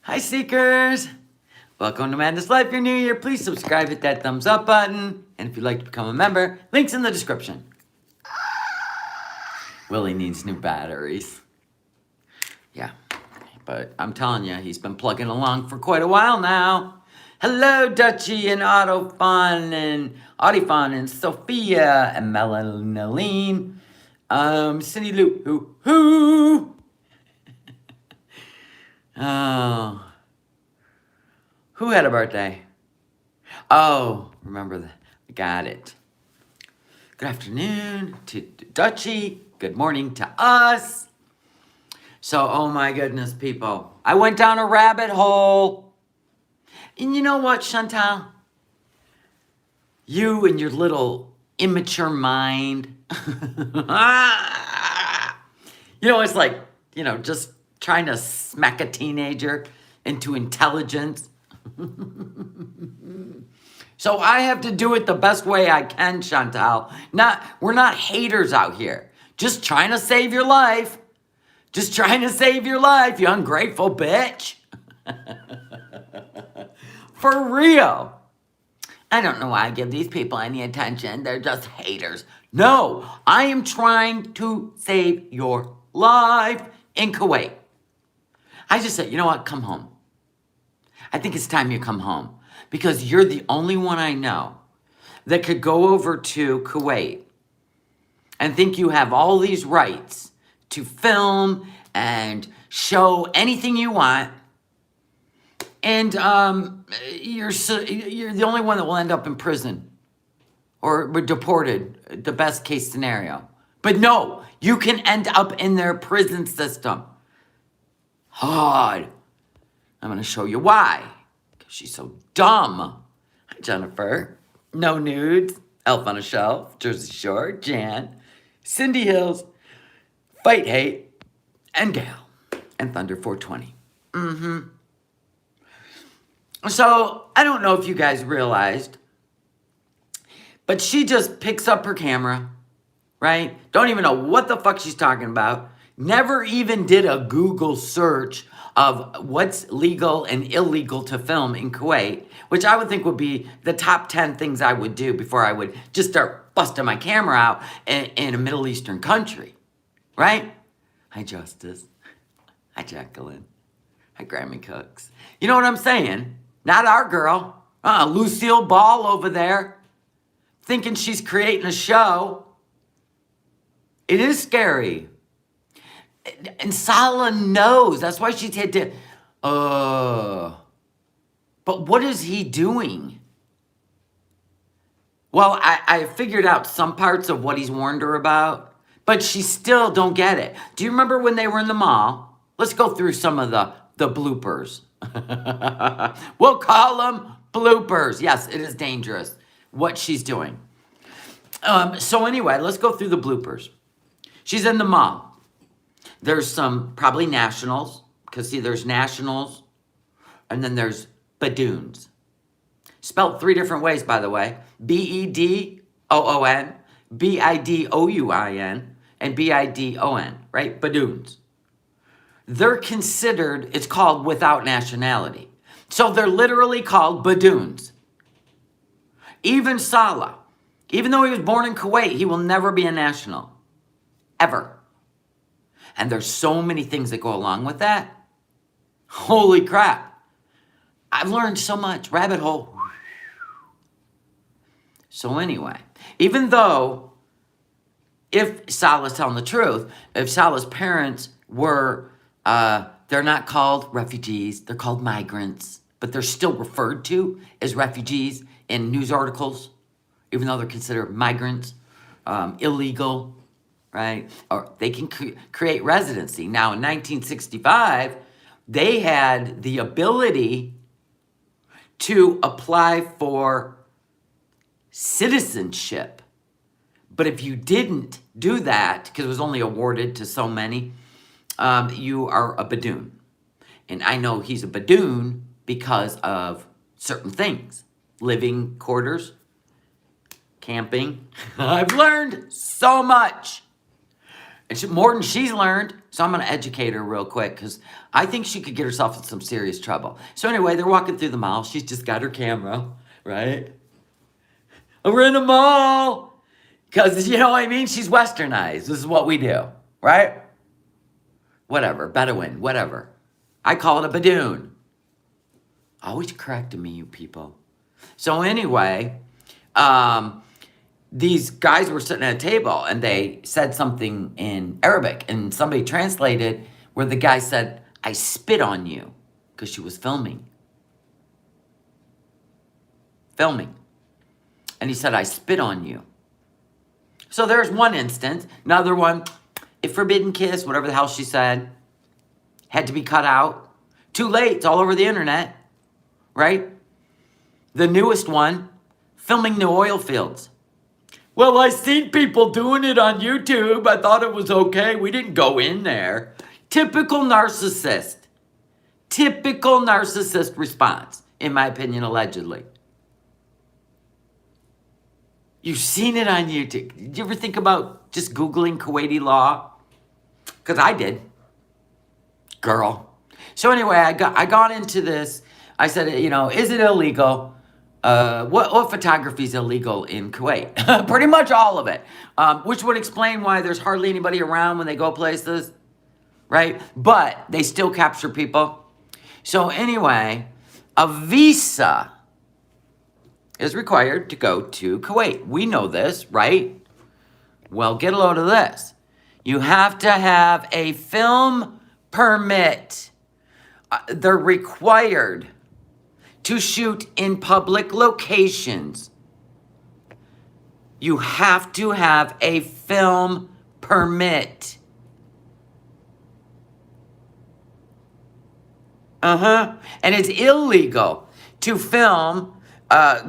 Hi, Seekers! Welcome to Madness Life. If you're new here, please subscribe, hit that thumbs up button. And if you'd like to become a member, links in the description. Willie needs new batteries. Yeah, but I'm telling you, he's been plugging along for quite a while now. Hello, Dutchie and Autofun and Sophia and Melaline. Cindy Lou, hoo. Oh. Who had a birthday? Oh, remember that. Got it. Good afternoon to Dutchie. Good morning to us. So, oh my goodness, people. I went down a rabbit hole. And you know what, Chantal? You and your little immature mind. It's like, just trying to smack a teenager into intelligence. So I have to do it the best way I can, Chantal. We're not haters out here. Just trying to save your life. Just trying to save your life, you ungrateful bitch. For real. I don't know why I give these people any attention. They're just haters. No, I am trying to save your life in Kuwait. I just said, you know what? Come home. I think it's time you come home because you're the only one I know that could go over to Kuwait and think you have all these rights to film and show anything you want. And you're the only one that will end up in prison or deported, the best case scenario. But no, you can end up in their prison system. Hard. I'm going to show you why. Because she's so dumb. Hi, Jennifer. No nudes. Elf on a Shelf. Jersey Shore. Jan. Cindy Hills. Fight Hate. And Gail. And Thunder 420. So, I don't know if you guys realized, but she just picks up her camera, right? Don't even know what the fuck she's talking about. Never even did a Google search of what's legal and illegal to film in Kuwait, which I would think would be the top 10 things I would do before I would just start busting my camera out in a Middle Eastern country, right? Hi, Justice. Hi, Jacqueline. Hi, Grammy Cooks. You know what I'm saying? Not our girl. Lucille Ball over there, thinking she's creating a show. It is scary. And Salah knows. That's why she's had to... But what is he doing? Well, I figured out some parts of what he's warned her about, but she still don't get it. Do you remember when they were in the mall? Let's go through some of the bloopers. We'll call them bloopers. Yes, it is dangerous what she's doing. So anyway, let's go through the bloopers. She's in the mall. There's some probably nationals, because see, there's nationals, and then there's Badoons. Spelled 3 different ways, by the way. B-E-D-O-O-N, B-I-D-O-U-I-N, and B-I-D-O-N, right? Badoons. They're considered, it's called without nationality. So they're literally called Badoons. Even Salah, even though he was born in Kuwait, he will never be a national. Ever. And there's so many things that go along with that. Holy crap. I've learned so much. Rabbit hole. So anyway, even though if Salah's telling the truth, if Salah's parents were, they're not called refugees, they're called migrants, but they're still referred to as refugees in news articles, even though they're considered migrants, illegal, right? Or they can create residency. Now, in 1965, they had the ability to apply for citizenship. But if you didn't do that, because it was only awarded to so many, you are a Badoon. And I know he's a Badoon because of certain things. Living quarters, camping. I've learned so much. And more than she's learned. So I'm going to educate her real quick because I think she could get herself in some serious trouble. So anyway, they're walking through the mall. She's just got her camera, right? We're in the mall. Because, you know what I mean? She's westernized. This is what we do, right? Whatever. Bedouin. Whatever. I call it a Badoon. Always correcting me, you people. So anyway, these guys were sitting at a table and they said something in Arabic. And somebody translated where the guy said, I spit on you. Because she was filming. And he said, I spit on you. So there's one instance. Another one, a forbidden kiss, whatever the hell she said, had to be cut out. Too late. It's all over the internet. Right? The newest one, filming the oil fields. Well, I seen people doing it on YouTube. I thought it was okay. We didn't go in there. Typical narcissist. Typical narcissist response, in my opinion, allegedly. You've seen it on YouTube. Did you ever think about just Googling Kuwaiti law? Because I did. Girl. So anyway, I got into this. I said, you know, is it illegal? What photography is illegal in Kuwait? Pretty much all of it. Which would explain why there's hardly anybody around when they go places. Right? But they still capture people. So anyway, a visa is required to go to Kuwait. We know this, right? Well, get a load of this. You have to have a film permit. They're required to shoot in public locations. You have to have a film permit. And it's illegal to film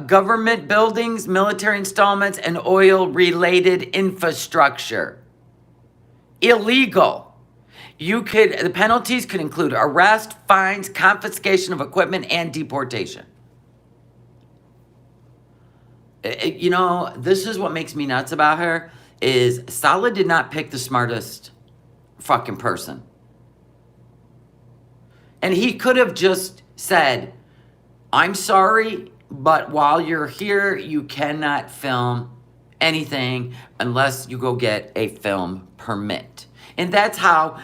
government buildings, military installments, and oil-related infrastructure. Illegal. The penalties could include arrest, fines, confiscation of equipment, and deportation. You know, this is what makes me nuts about her, is Saleh did not pick the smartest fucking person. And he could have just said, I'm sorry, but while you're here, you cannot film anything unless you go get a film permit. And that's how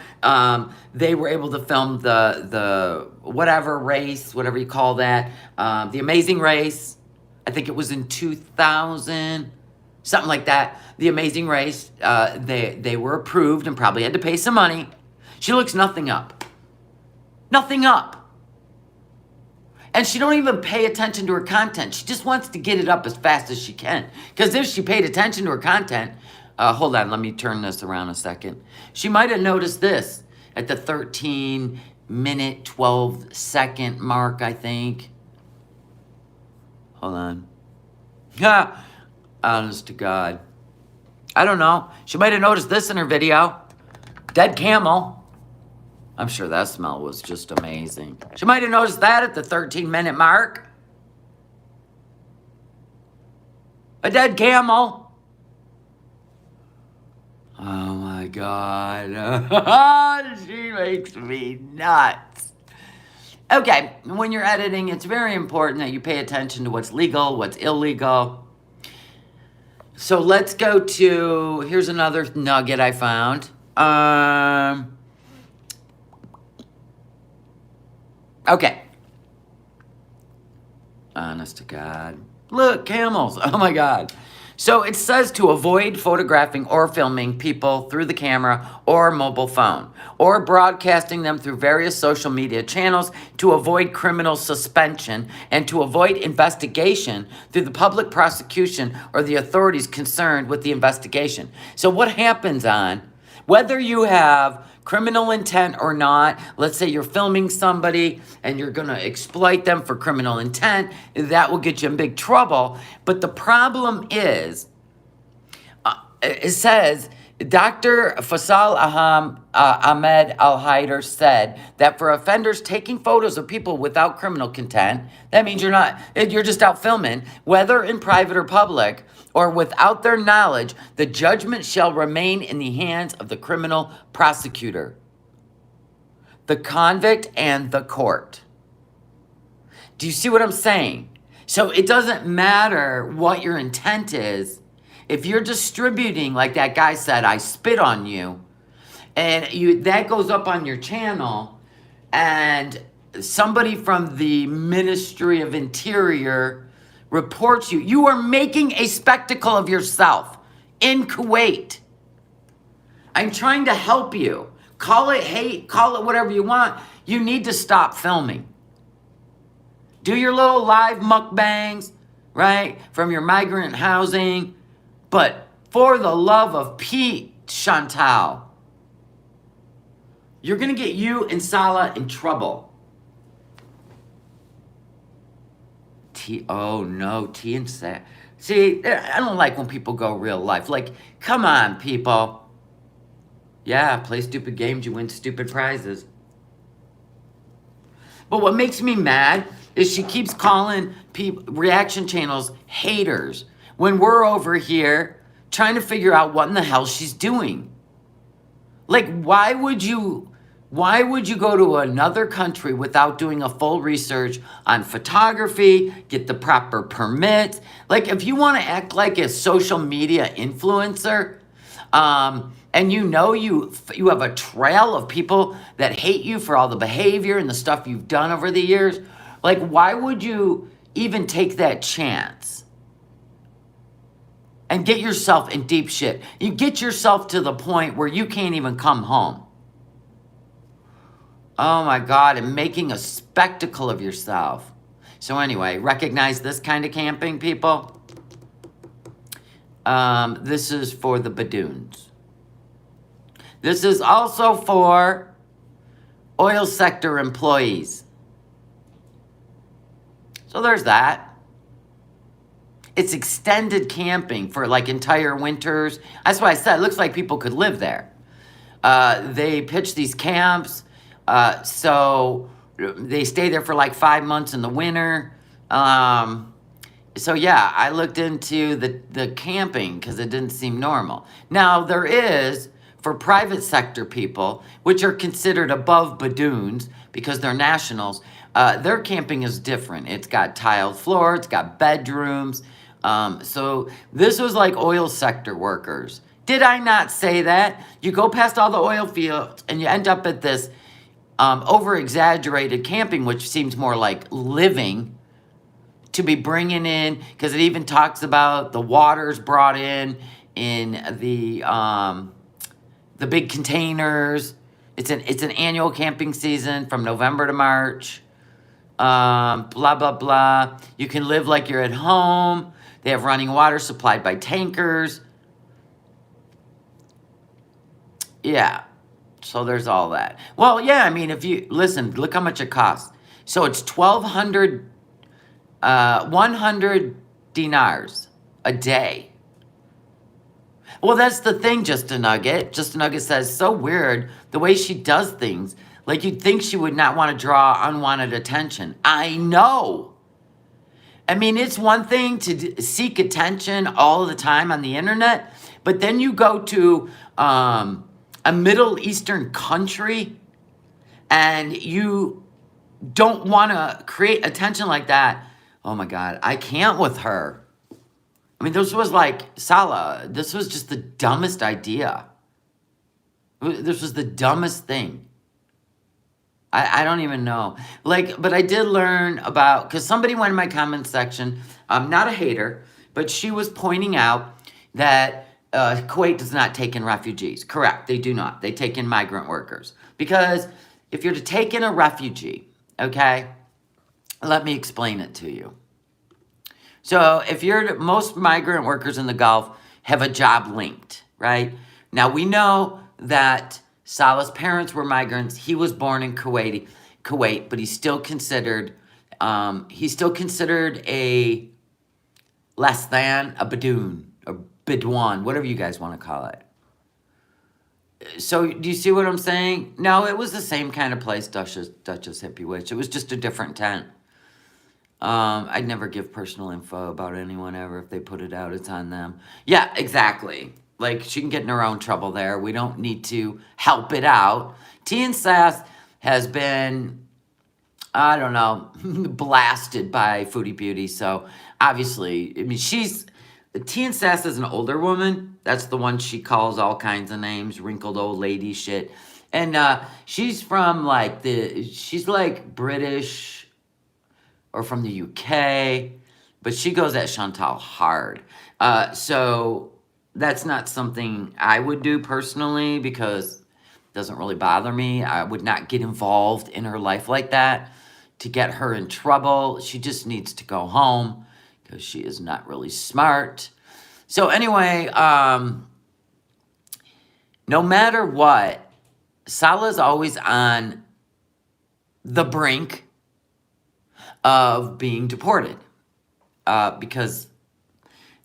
they were able to film the whatever race, whatever you call that, the Amazing Race. I think it was in 2000, something like that. The Amazing Race, they were approved and probably had to pay some money. She looks nothing up. Nothing up. And she don't even pay attention to her content. She just wants to get it up as fast as she can. Because if she paid attention to her content, hold on, let me turn this around a second. She might have noticed this at the 13-minute, 12-second mark, I think. Hold on. Honest to God. I don't know. She might have noticed this in her video. Dead camel. I'm sure that smell was just amazing. She might have noticed that at the 13-minute mark. A dead camel. Oh my God. She makes me nuts. Okay, when you're editing, it's very important that you pay attention to what's legal, what's illegal. So let's go to, here's another nugget I found. Okay. Honest to God. Look, camels. Oh my God. So it says to avoid photographing or filming people through the camera or mobile phone, or broadcasting them through various social media channels to avoid criminal suspension and to avoid investigation through the public prosecution or the authorities concerned with the investigation. So what happens on, whether you have criminal intent or not, let's say you're filming somebody and you're going to exploit them for criminal intent, that will get you in big trouble. But the problem is, it says Dr. Faisal Ahmed Al-Haider said that for offenders taking photos of people without criminal content, that means you're just out filming, whether in private or public, or without their knowledge, the judgment shall remain in the hands of the criminal prosecutor, the convict, and the court. Do you see what I'm saying? So it doesn't matter what your intent is. If you're distributing, like that guy said, I spit on you, and that goes up on your channel, and somebody from the Ministry of Interior reports you, you are making a spectacle of yourself in Kuwait. I'm trying to help you. Call it hate, call it whatever you want. You need to stop filming. Do your little live mukbangs, right, from your migrant housing. But for the love of Pete, Chantal, you're going to get you and Salah in trouble. Oh no, T and Sa. See, I don't like when people go real life. Like, come on, people. Yeah, play stupid games, you win stupid prizes. But what makes me mad is she keeps calling reaction channels haters when we're over here trying to figure out what in the hell she's doing. Like, why would you go to another country without doing a full research on photography, get the proper permits? Like, if you want to act like a social media influencer, and you have a trail of people that hate you for all the behavior and the stuff you've done over the years, like, why would you even take that chance and get yourself in deep shit? You get yourself to the point where you can't even come home. Oh my God, and making a spectacle of yourself. So anyway, recognize this kind of camping, people? This is for the Badoons. This is also for oil sector employees. So there's that. It's extended camping for like entire winters. That's why I said it looks like people could live there. They pitch these camps. So they stay there for like 5 months in the winter. So yeah, I looked into the camping because it didn't seem normal. Now there is, for private sector people, which are considered above Badoons because they're nationals, their camping is different. It's got tiled floor, it's got bedrooms. So this was like oil sector workers. Did I not say that? You go past all the oil fields and you end up at this over-exaggerated camping, which seems more like living, to be bringing in, because it even talks about the waters brought in the big containers. It's an annual camping season from November to March. Blah, blah, blah. You can live like you're at home. They have running water supplied by tankers. Yeah. So there's all that. Well, yeah, I mean, if you, listen, look how much it costs. So it's 1,200, 100 dinars a day. Well, that's the thing, Just a Nugget. Just a Nugget says, so weird the way she does things. Like, you'd think she would not want to draw unwanted attention. I know. I mean, it's one thing to seek attention all the time on the internet, but then you go to a Middle Eastern country and you don't want to create attention like that. Oh my God, I can't with her. I mean, this was like, Salah, this was just the dumbest idea. This was the dumbest thing. I don't even know. Like, but I did learn about, because somebody went in my comment section, not a hater, but she was pointing out that Kuwait does not take in refugees. Correct, they do not. They take in migrant workers. Because if you're to take in a refugee, okay, let me explain it to you. So if most migrant workers in the Gulf have a job linked, right? Now we know that Salah's parents were migrants. He was born in Kuwait, but he's still considered a less than a Badoon, or Bedouin, whatever you guys want to call it. So do you see what I'm saying? No, it was the same kind of place, Duchess Hippie Witch. It was just a different tent. I'd never give personal info about anyone ever. If they put it out, it's on them. Yeah, exactly. Like, she can get in her own trouble there. We don't need to help it out. Tea and Sass has been, I don't know, blasted by Foodie Beauty. So, obviously, I mean, Tea and Sass is an older woman. That's the one she calls all kinds of names, wrinkled old lady shit. And she's from, like, she's, like, British or from the UK, but she goes at Chantal hard. So that's not something I would do personally because it doesn't really bother me. I would not get involved in her life like that to get her in trouble. She just needs to go home because she is not really smart. So anyway, no matter what, Salah's always on the brink of being deported, because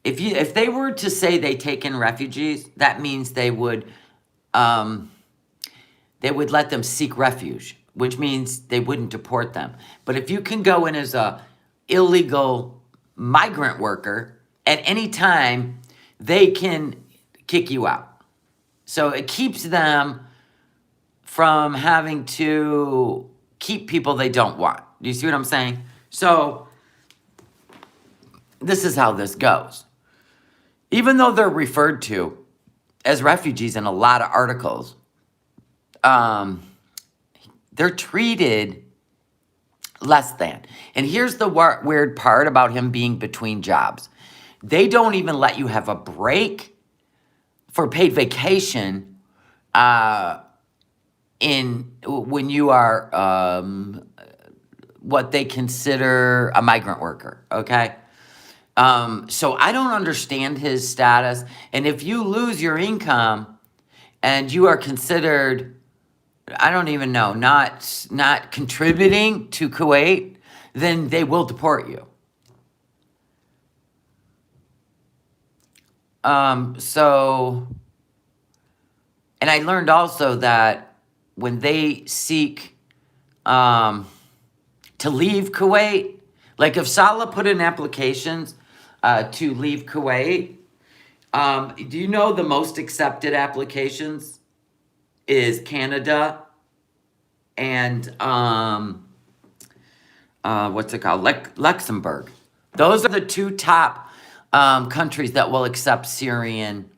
if they were to say they take in refugees, that means they would let them seek refuge, which means they wouldn't deport them. But if you can go in as a illegal migrant worker at any time, they can kick you out. So it keeps them from having to keep people they don't want. Do you see what I'm saying? So this is how this goes. Even though they're referred to as refugees in a lot of articles, they're treated less than. And here's the weird part about him being between jobs. They don't even let you have a break for paid vacation when you are what they consider a migrant worker, okay? So I don't understand his status. And if you lose your income and you are considered, I don't even know, not contributing to Kuwait, then they will deport you. And I learned also that when they seek to leave Kuwait, like if Salah put in applications to leave Kuwait, do you know the most accepted applications is Canada and what's it called? Luxembourg. Those are the two top countries that will accept Syrian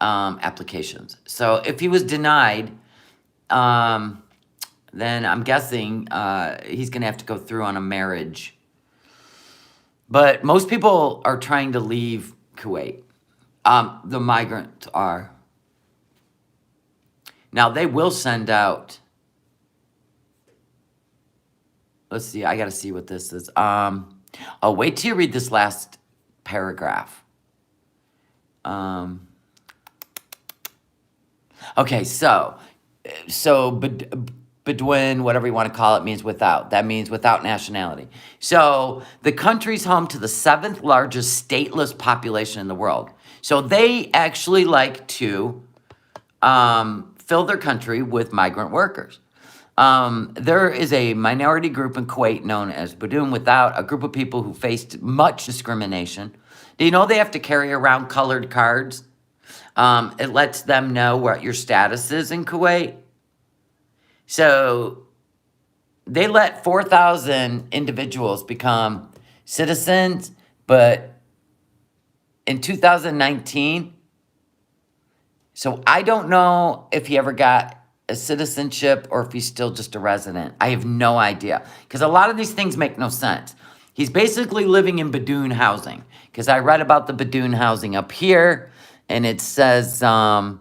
applications. So if he was denied, then I'm guessing he's going to have to go through on a marriage. But most people are trying to leave Kuwait. The migrants are. Now, they will send out... Let's see. I got to see what this is. Oh, wait till you read this last paragraph. Okay, so Bedouin, whatever you want to call it, means without. That means without nationality. So the country's home to the 7th largest stateless population in the world. So they actually like to fill their country with migrant workers. There is a minority group in Kuwait known as Badoon without, a group of people who faced much discrimination. Do you know they have to carry around colored cards? It lets them know what your status is in Kuwait. So they let 4,000 individuals become citizens, but in 2019, so I don't know if he ever got a citizenship or if he's still just a resident. I have no idea, because a lot of these things make no sense. He's basically living in Badoon housing, because I read about the Badoon housing up here, and it says, I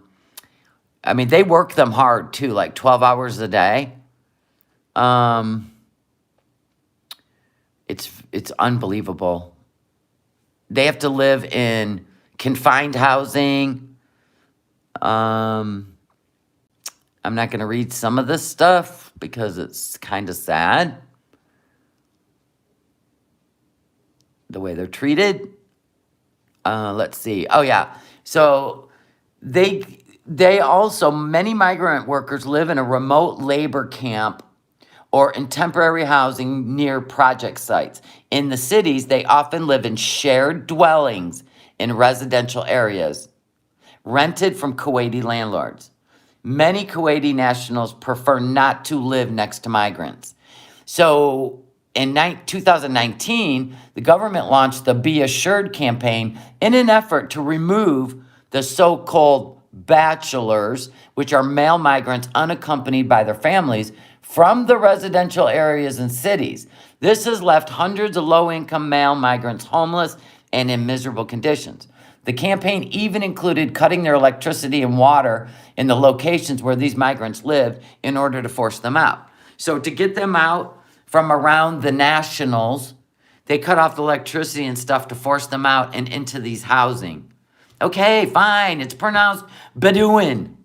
mean, they work them hard too, like 12 hours a day. It's unbelievable. They have to live in confined housing. I'm not going to read some of this stuff because it's kind of sad. The way they're treated. Let's see. Oh, yeah. So Many migrant workers live in a remote labor camp or in temporary housing near project sites. In the cities, they often live in shared dwellings in residential areas, rented from Kuwaiti landlords. Many Kuwaiti nationals prefer not to live next to migrants. So in 2019, the government launched the Be Assured campaign in an effort to remove the so-called bachelors, which are male migrants unaccompanied by their families, from the residential areas and cities. This has left hundreds of low-income male migrants homeless and in miserable conditions. The campaign even included cutting their electricity and water in the locations where these migrants lived in order to force them out. So to get them out from around the nationals, they cut off the electricity and stuff to force them out and into these housing. Okay, fine, it's pronounced Bedouin.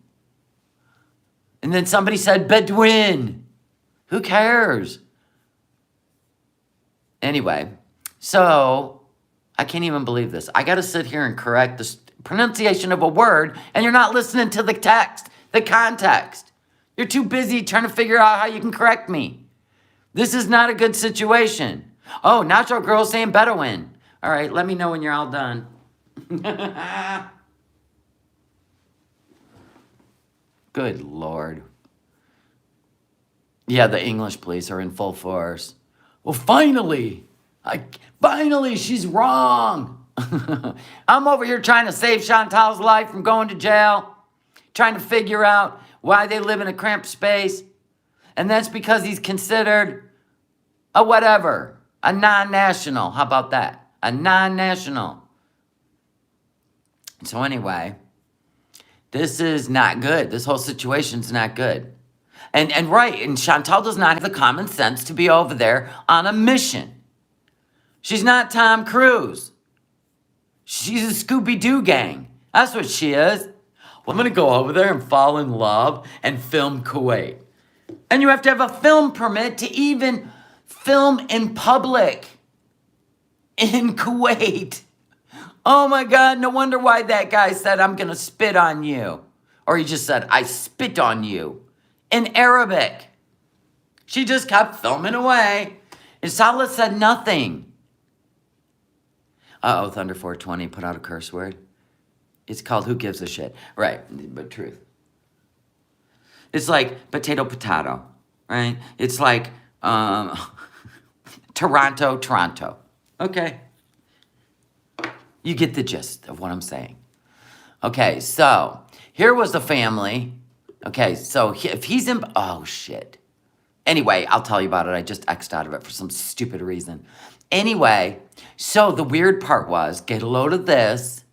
And then somebody said Bedouin. Who cares? Anyway, so I can't even believe this. I got to sit here and correct the pronunciation of a word, and you're not listening to the text, the context. You're too busy trying to figure out how you can correct me. This is not a good situation. Oh, Nacho Girl saying Bedouin. All right, let me know when you're all done. Good Lord. Yeah, the English police are in full force. Well, finally, she's wrong. I'm over here trying to save Chantal's life from going to jail, trying to figure out why they live in a cramped space. And that's because he's considered a whatever, a non-national. How about that? A non-national. So anyway, this is not good. This whole situation's not good. And Chantal does not have the common sense to be over there on a mission. She's not Tom Cruise. She's a Scooby-Doo gang. That's what she is. Well, I'm going to go over there and fall in love and film Kuwait. And you have to have a film permit to even film in public in Kuwait. Oh my God, no wonder why that guy said, I'm going to spit on you. Or he just said, I spit on you. In Arabic. She just kept filming away. And Salah said nothing. Uh-oh, Thunder 420 put out a curse word. It's called Who Gives a Shit. Right, but truth. It's like potato, right? It's like Toronto. Okay. You get the gist of what I'm saying. Okay, so here was the family. Okay, so if he's in... Oh, shit. Anyway, I'll tell you about it. I just X'd out of it for some stupid reason. Anyway, so the weird part was, get a load of this.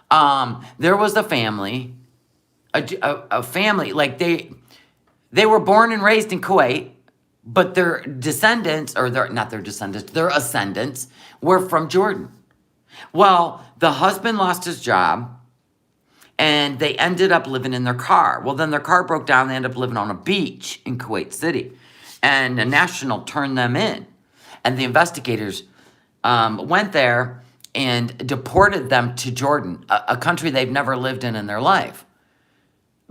There was a family, a family, like they were born and raised in Kuwait, but their descendants, or their ascendants were from Jordan. Well, the husband lost his job, and they ended up living in their car. Well, then their car broke down. They ended up living on a beach in Kuwait City. And a national turned them in. And the investigators went there and deported them to Jordan, a country they've never lived in their life.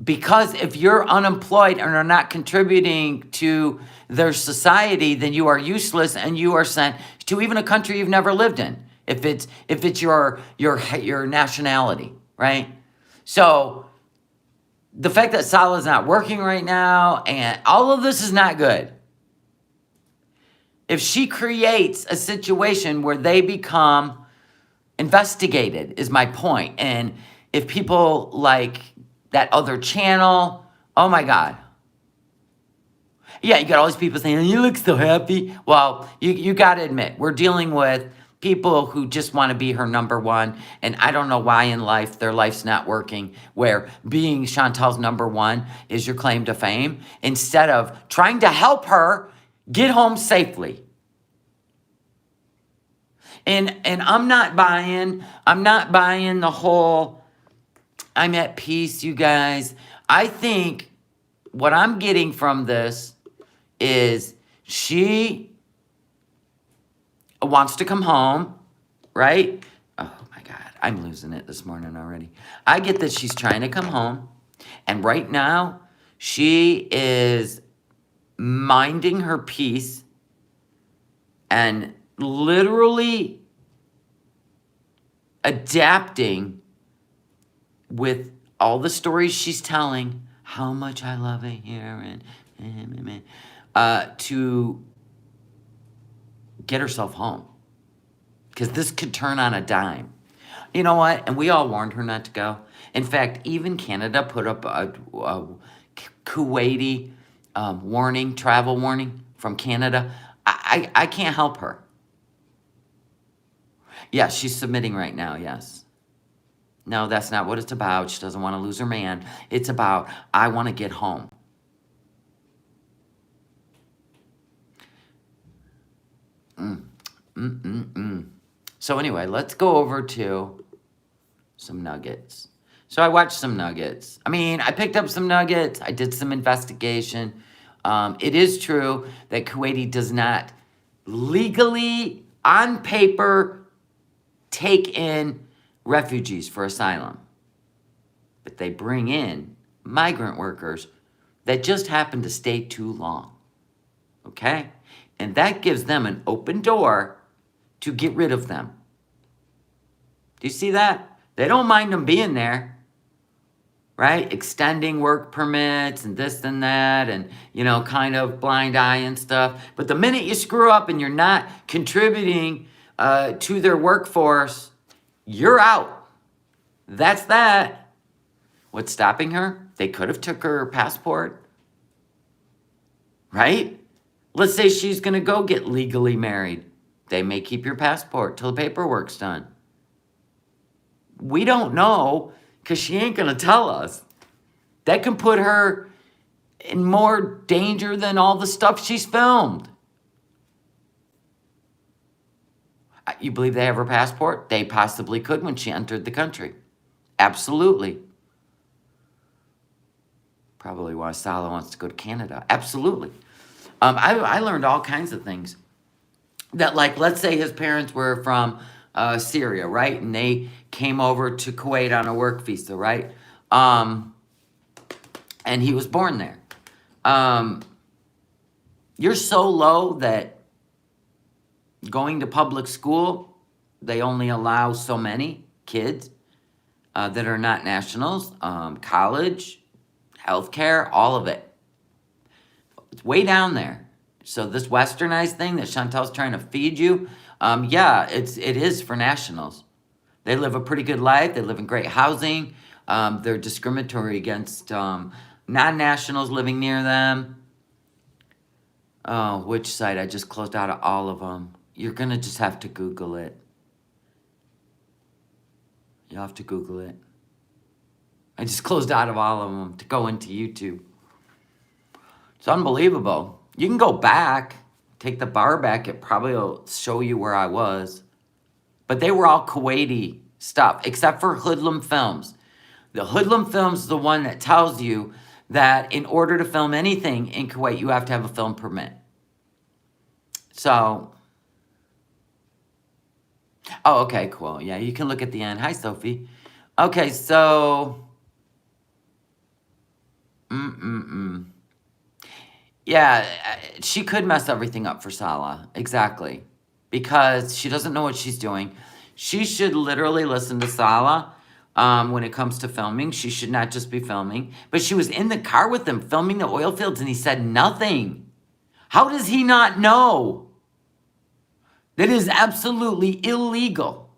Because if you're unemployed and are not contributing to their society, then you are useless and you are sent to even a country you've never lived in. If it's your nationality, right? So the fact that Salah's not working right now and all of this is not good. If she creates a situation where they become investigated, is my point. And if people like that other channel, oh my God. Yeah, you got all these people saying, you look so happy. Well, you got to admit, we're dealing with people who just want to be her number one, and I don't know why in life their life's not working, where being Chantal's number one is your claim to fame, instead of trying to help her get home safely. And I'm not buying the whole, I'm at peace, you guys. I think what I'm getting from this is she wants to come home, right? Oh my God, I'm losing it this morning already. I get that she's trying to come home. And right now, she is minding her peace and literally adapting with all the stories she's telling, how much I love it here, and to get herself home. Because this could turn on a dime. You know what? And we all warned her not to go. In fact, even Canada put up a Kuwaiti warning, travel warning from Canada. I can't help her. Yeah, she's submitting right now, yes. No, that's not what it's about. She doesn't want to lose her man. It's about, I want to get home. So anyway, let's go over to some nuggets. So I watched some nuggets. I mean, I picked up some nuggets. I did some investigation. It is true that Kuwaiti does not legally, on paper, take in refugees for asylum. But they bring in migrant workers that just happen to stay too long. Okay? And that gives them an open door to get rid of them. Do you see that? They don't mind them being there, right? Extending work permits and this and that and, kind of blind eye and stuff. But the minute you screw up and you're not contributing to their workforce, you're out. That's that. What's stopping her? They could have took her passport, right? Let's say she's going to go get legally married. They may keep your passport till the paperwork's done. We don't know because she ain't going to tell us. That can put her in more danger than all the stuff she's filmed. You believe they have her passport? They possibly could when she entered the country. Absolutely. Probably why Salah wants to go to Canada. Absolutely. I learned all kinds of things. That, like, let's say his parents were from Syria, right? And they came over to Kuwait on a work visa, right? And he was born there. You're so low that going to public school, they only allow so many kids that are not nationals. College, healthcare, all of it. It's way down there. So this westernized thing that Chantel's trying to feed you, yeah, it is for nationals. They live a pretty good life. They live in great housing. They're discriminatory against non-nationals living near them. Oh, which site? I just closed out of all of them. You're going to just have to Google it. You'll have to Google it. I just closed out of all of them to go into YouTube. It's unbelievable. You can go back, take the bar back. It probably will show you where I was. But they were all Kuwaiti stuff, except for Hoodlum Films. The Hoodlum Films is the one that tells you that in order to film anything in Kuwait, you have to have a film permit. So, oh, okay, cool. Yeah, you can look at the end. Hi, Sophie. Okay, so, yeah, she could mess everything up for Salah. Exactly. Because she doesn't know what she's doing. She should literally listen to Salah when it comes to filming. She should not just be filming. But she was in the car with him filming the oil fields and he said nothing. How does he not know? That is absolutely illegal.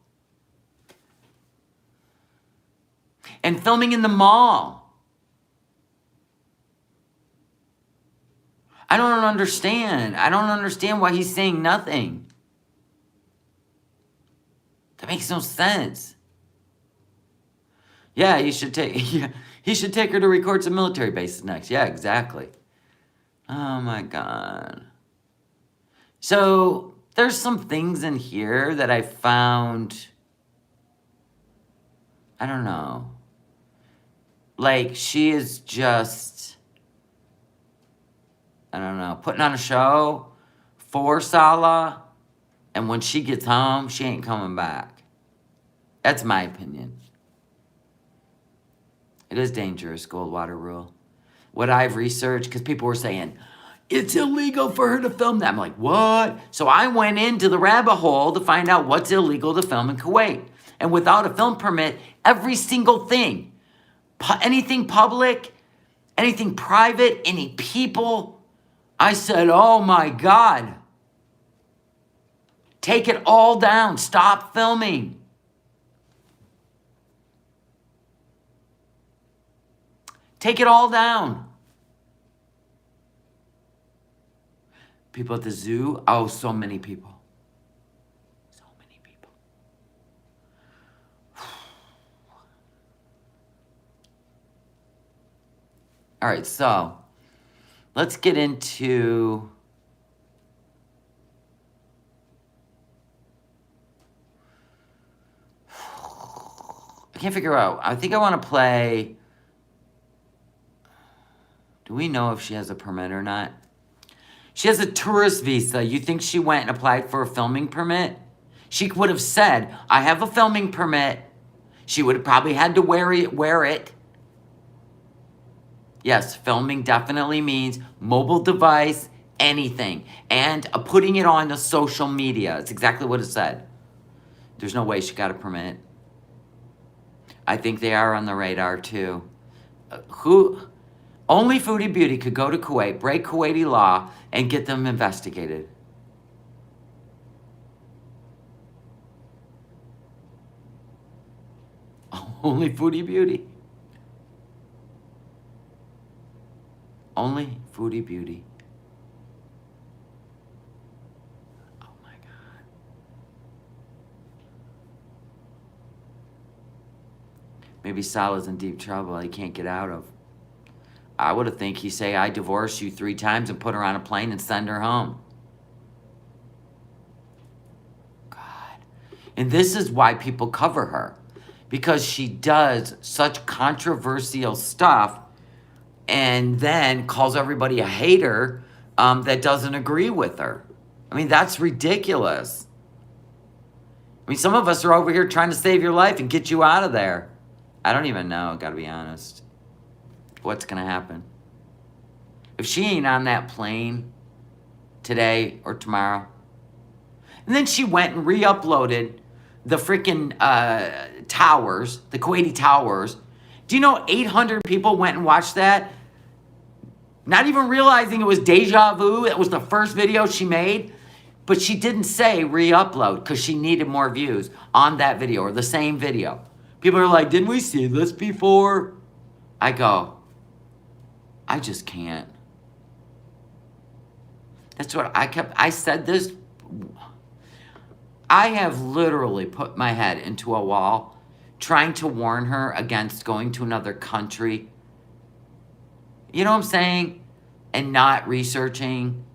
And filming in the mall. I don't understand. I don't understand why he's saying nothing. That makes no sense. Yeah, he should take her to record some military bases next. Yeah, exactly. Oh my God. So there's some things in here that I found, I don't know. Like she is just, I don't know, putting on a show for Salah. And when she gets home, she ain't coming back. That's my opinion. It is dangerous, Goldwater rule. What I've researched, because people were saying, it's illegal for her to film that. I'm like, what? So I went into the rabbit hole to find out what's illegal to film in Kuwait. And without a film permit, every single thing, anything public, anything private, any people, I said, oh my God. Take it all down. Stop filming. Take it all down. People at the zoo. Oh, so many people. So many people. All right, so let's get into... I can't figure out. I think I want to play... Do we know if she has a permit or not? She has a tourist visa. You think she went and applied for a filming permit? She would have said, I have a filming permit. She would have probably had to wear it. Yes, filming definitely means mobile device, anything. And putting it on the social media. It's exactly what it said. There's no way she got a permit. I think they are on the radar too. Only Foodie Beauty could go to Kuwait, break Kuwaiti law, and get them investigated. Only Foodie Beauty. Only Foodie Beauty. Oh my God. Maybe Salah's in deep trouble he can't get out of. I would have think he'd say, I divorced you 3 times and put her on a plane and send her home. God. And this is why people cover her. Because she does such controversial stuff and then calls everybody a hater that doesn't agree with her. I mean, that's ridiculous. I mean, some of us are over here trying to save your life and get you out of there. I don't even know, gotta be honest. What's gonna happen? If she ain't on that plane today or tomorrow. And then she went and re-uploaded the freaking towers, the Kuwaiti towers. Do you know 800 people went and watched that? Not even realizing it was deja vu. It was the first video she made. But she didn't say re-upload because she needed more views on that video or the same video. People are like, didn't we see this before? I go, I just can't. That's what I said this. I have literally put my head into a wall trying to warn her against going to another country. You know what I'm saying? And not researching,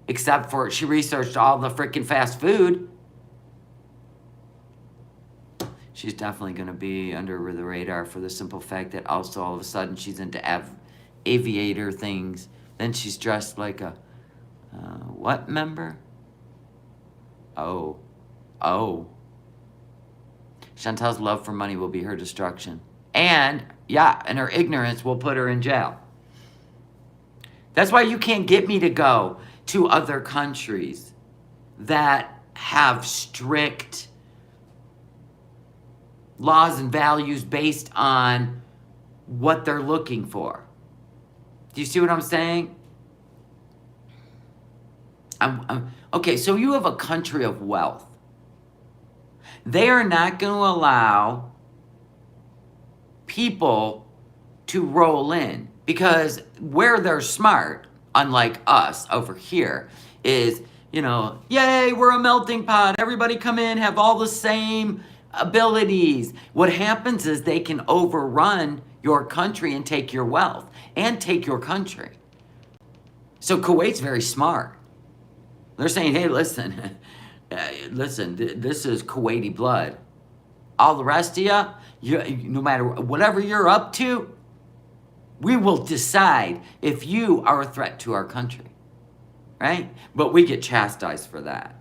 except for she researched all the freaking fast food. She's definitely going to be under the radar for the simple fact that also all of a sudden she's into aviator things. Then she's dressed like a, what member? Oh. Chantal's love for money will be her destruction. And, yeah, and her ignorance will put her in jail. That's why you can't get me to go to other countries that have strict laws and values based on what they're looking for. Do you see what I'm saying? Okay, so you have a country of wealth. They are not going to allow people to roll in because where they're smart, unlike us over here, is, you know, yay, we're a melting pot. Everybody come in, have all the same abilities. What happens is they can overrun your country and take your wealth and take your country. So Kuwait's very smart. They're saying, hey, listen, this is Kuwaiti blood. All the rest of you, no matter whatever you're up to, we will decide if you are a threat to our country, right? But we get chastised for that.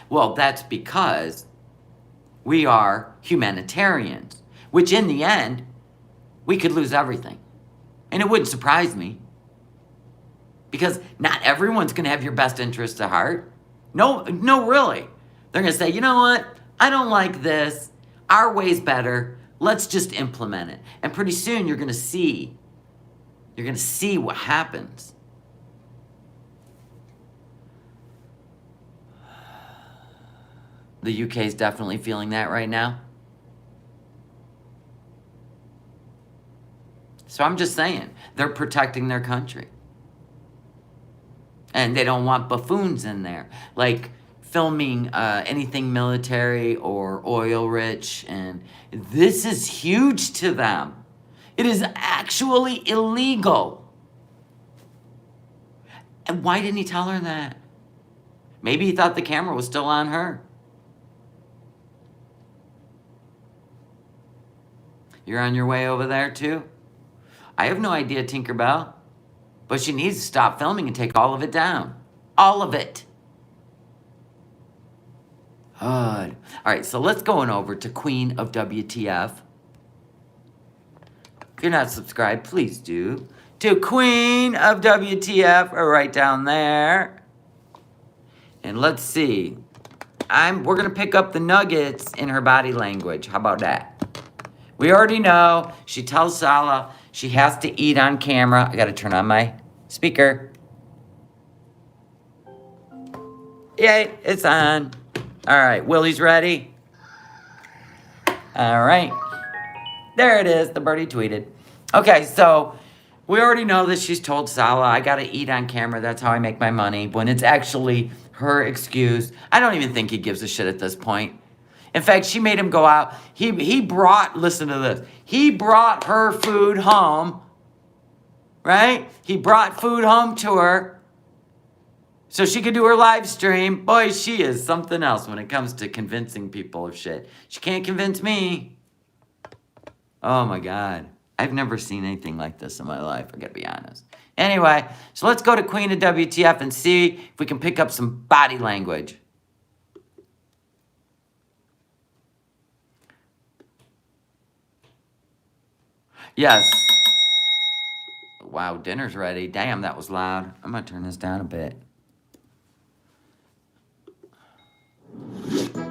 Well, that's because we are humanitarians, which in the end, we could lose everything. And it wouldn't surprise me. Because not everyone's going to have your best interests at heart. No, really. They're going to say, you know what? I don't like this. Our way's better. Let's just implement it. And pretty soon you're going to see. You're going to see what happens. The UK is definitely feeling that right now. So I'm just saying, they're protecting their country. And they don't want buffoons in there, like filming anything military or oil rich. And this is huge to them. It is actually illegal. And why didn't he tell her that? Maybe he thought the camera was still on her. You're on your way over there too? I have no idea, Tinkerbell. But she needs to stop filming and take all of it down. All of it. Good. All right, so let's go on over to Queen of WTF. If you're not subscribed, please do. To Queen of WTF, or right down there. And let's see. We're going to pick up the nuggets in her body language. How about that? We already know. She tells Salah she has to eat on camera. I got to turn on my speaker. Yay, it's on. All right, Willie's ready. All right. There it is. The birdie tweeted. Okay, so we already know that she's told Salah, I got to eat on camera. That's how I make my money. When it's actually her excuse. I don't even think he gives a shit at this point. In fact, she made him go out. He brought, listen to this. He brought her food home. Right? He brought food home to her so she could do her live stream. Boy, she is something else when it comes to convincing people of shit. She can't convince me. Oh my God. I've never seen anything like this in my life, I gotta be honest. Anyway, so let's go to Queen of WTF and see if we can pick up some body language. Yes. Wow, dinner's ready. Damn, that was loud. I'm gonna turn this down a bit.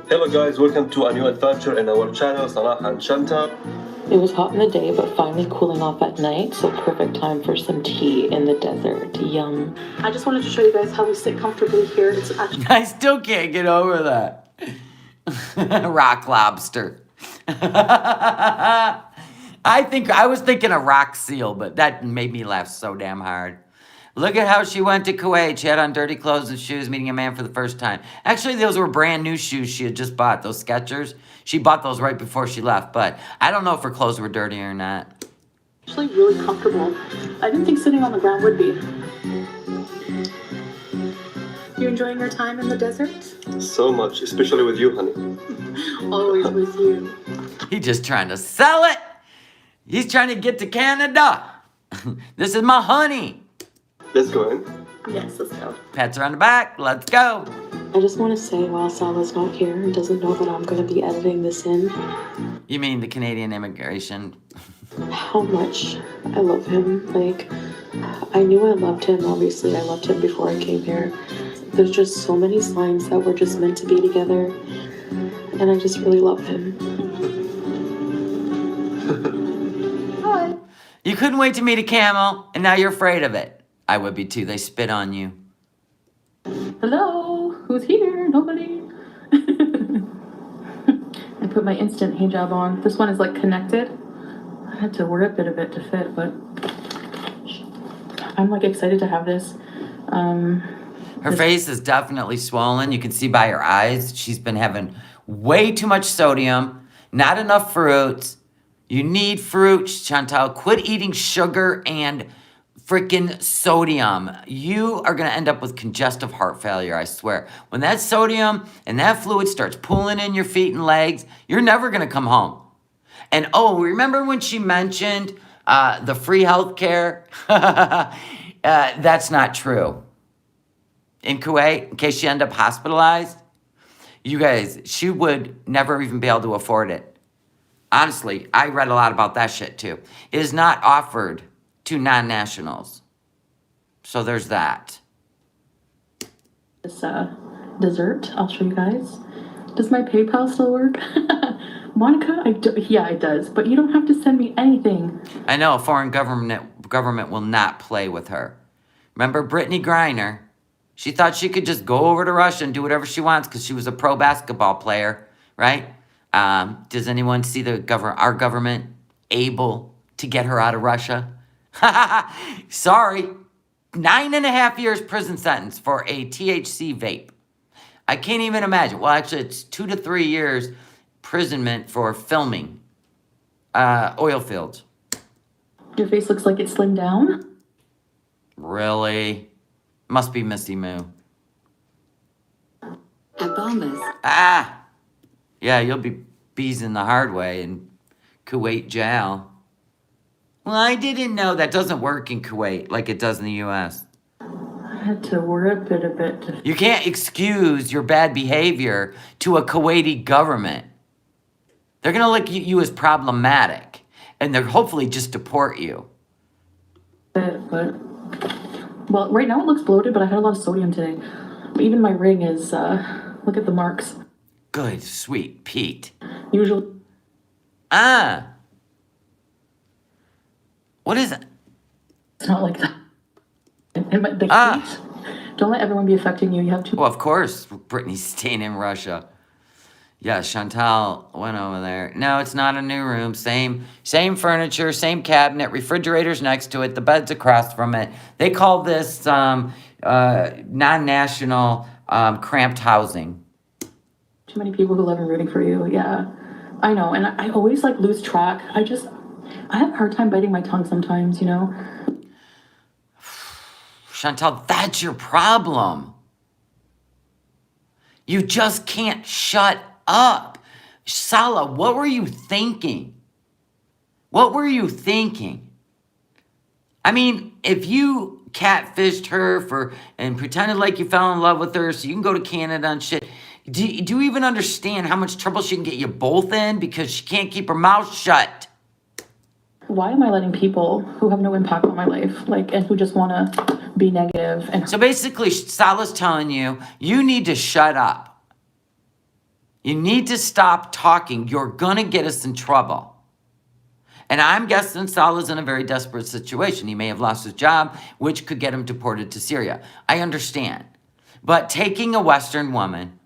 Hello guys, welcome to a new adventure in our channel, Salah and Shanta. It was hot in the day, but finally cooling off at night, so perfect time for some tea in the desert. Yum. I just wanted to show you guys how we sit comfortably here. It's actually... I still can't get over that. Rock lobster. I was thinking a rock seal, but that made me laugh so damn hard. Look at how she went to Kuwait. She had on dirty clothes and shoes, meeting a man for the first time. Actually, those were brand new shoes she had just bought, those Skechers. She bought those right before she left, but I don't know if her clothes were dirty or not. Actually really comfortable. I didn't think sitting on the ground would be. You enjoying your time in the desert? So much, especially with you, honey. Always with you. He's just trying to sell it. He's trying to get to Canada. This is my honey. Let's go in. Yes, let's go. Pets are on the back. Let's go. I just want to say, while Salah's not here and doesn't know that I'm going to be editing this in, You mean the Canadian immigration? how much I love him. Like, I knew I loved him. Obviously, I loved him before I came here. There's just so many signs that we're just meant to be together. And I just really love him. Hi. You couldn't wait to meet a camel, and now you're afraid of it. I would be too. They spit on you. Hello. Who's here? Nobody. I put my instant hijab on. This one is like connected. I had to rip it a bit to fit, but I'm like excited to have this. Her face is definitely swollen. You can see by her eyes. She's been having way too much sodium, not enough fruits. You need fruit, Chantal. Quit eating sugar and freaking sodium. You are going to end up with congestive heart failure, I swear. When that sodium and that fluid starts pooling in your feet and legs, you're never going to come home. And oh, remember when she mentioned the free health care? That's not true. In Kuwait, in case you end up hospitalized, you guys, she would never even be able to afford it. Honestly, I read a lot about that shit too. It is not offered to non-nationals. So there's that. This dessert, I'll show you guys. Does my PayPal still work? Monica, yeah, it does. But you don't have to send me anything. I know a foreign government will not play with her. Remember Brittany Griner? She thought she could just go over to Russia and do whatever she wants because she was a pro basketball player, right? Does anyone see our government able to get her out of Russia? Sorry. 9.5 years prison sentence for a THC vape. I can't even imagine. Well, actually, it's 2 to 3 years imprisonment for filming oil fields. Your face looks like it's slimmed down. Really? Must be Missy Moo. Bombers. Ah! Yeah, you'll be beezing the hard way in Kuwait jail. Well, I didn't know that doesn't work in Kuwait like it does in the U.S. I had to work it a bit to... You can't excuse your bad behavior to a Kuwaiti government. They're going to look at you as problematic, and they'll hopefully just deport you. But, well, right now it looks bloated, but I had a lot of sodium today. But even my ring is, look at the marks. Good, sweet Pete. Usually... Ah! What is it? It's not like that. And the heat, don't let everyone be affecting you. You have to... Well, of course, Brittany's staying in Russia. Yeah, Chantal went over there. No, it's not a new room. Same furniture, same cabinet, refrigerators next to it, the bed's across from it. They call this non-national cramped housing. Too many people who love and rooting for you. Yeah, I know. And I always like lose track. I have a hard time biting my tongue sometimes, you know? Chantal, that's your problem. You just can't shut up. Salah, what were you thinking? What were you thinking? I mean, if you catfished her and pretended like you fell in love with her so you can go to Canada and shit, do you even understand how much trouble she can get you both in because she can't keep her mouth shut? Why am I letting people who have no impact on my life, and who just want to be negative and... So basically, Salah's telling you, you need to shut up. You need to stop talking. You're going to get us in trouble. And I'm guessing Salah's in a very desperate situation. He may have lost his job, which could get him deported to Syria. I understand. But taking a Western woman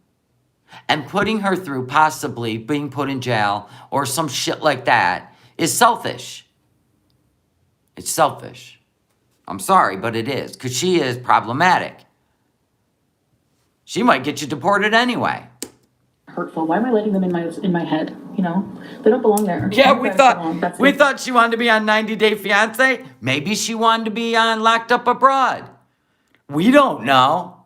and putting her through possibly being put in jail or some shit like that is selfish. It's selfish. I'm sorry, but it is, because she is problematic. She might get you deported anyway. Hurtful. Why am I letting them in my head? You know, they don't belong there. Yeah, we thought she wanted to be on 90 Day Fiance. Maybe she wanted to be on Locked Up Abroad. We don't know.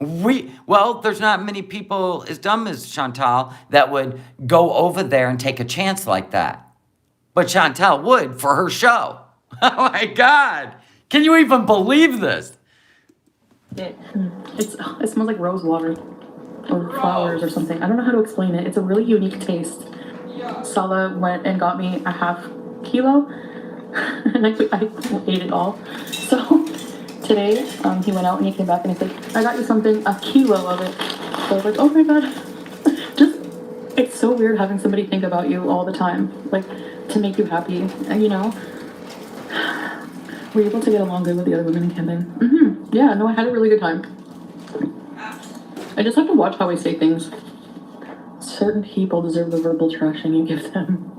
Well, there's not many people as dumb as Chantal that would go over there and take a chance like that. But Chantal would for her show. Oh my God. Can you even believe this? It smells like rose water or flowers or something. I don't know how to explain it. It's a really unique taste. Salah went and got me a half kilo and I ate it all. So today he went out and he came back and he said, I got you something, a kilo of it. So I was like, oh my God. It's so weird having somebody think about you all the time, to make you happy, and you know. Were you able to get along good with the other women in camping? Yeah, no, I had a really good time. I just have to watch how I say things. Certain people deserve the verbal trashing you give them.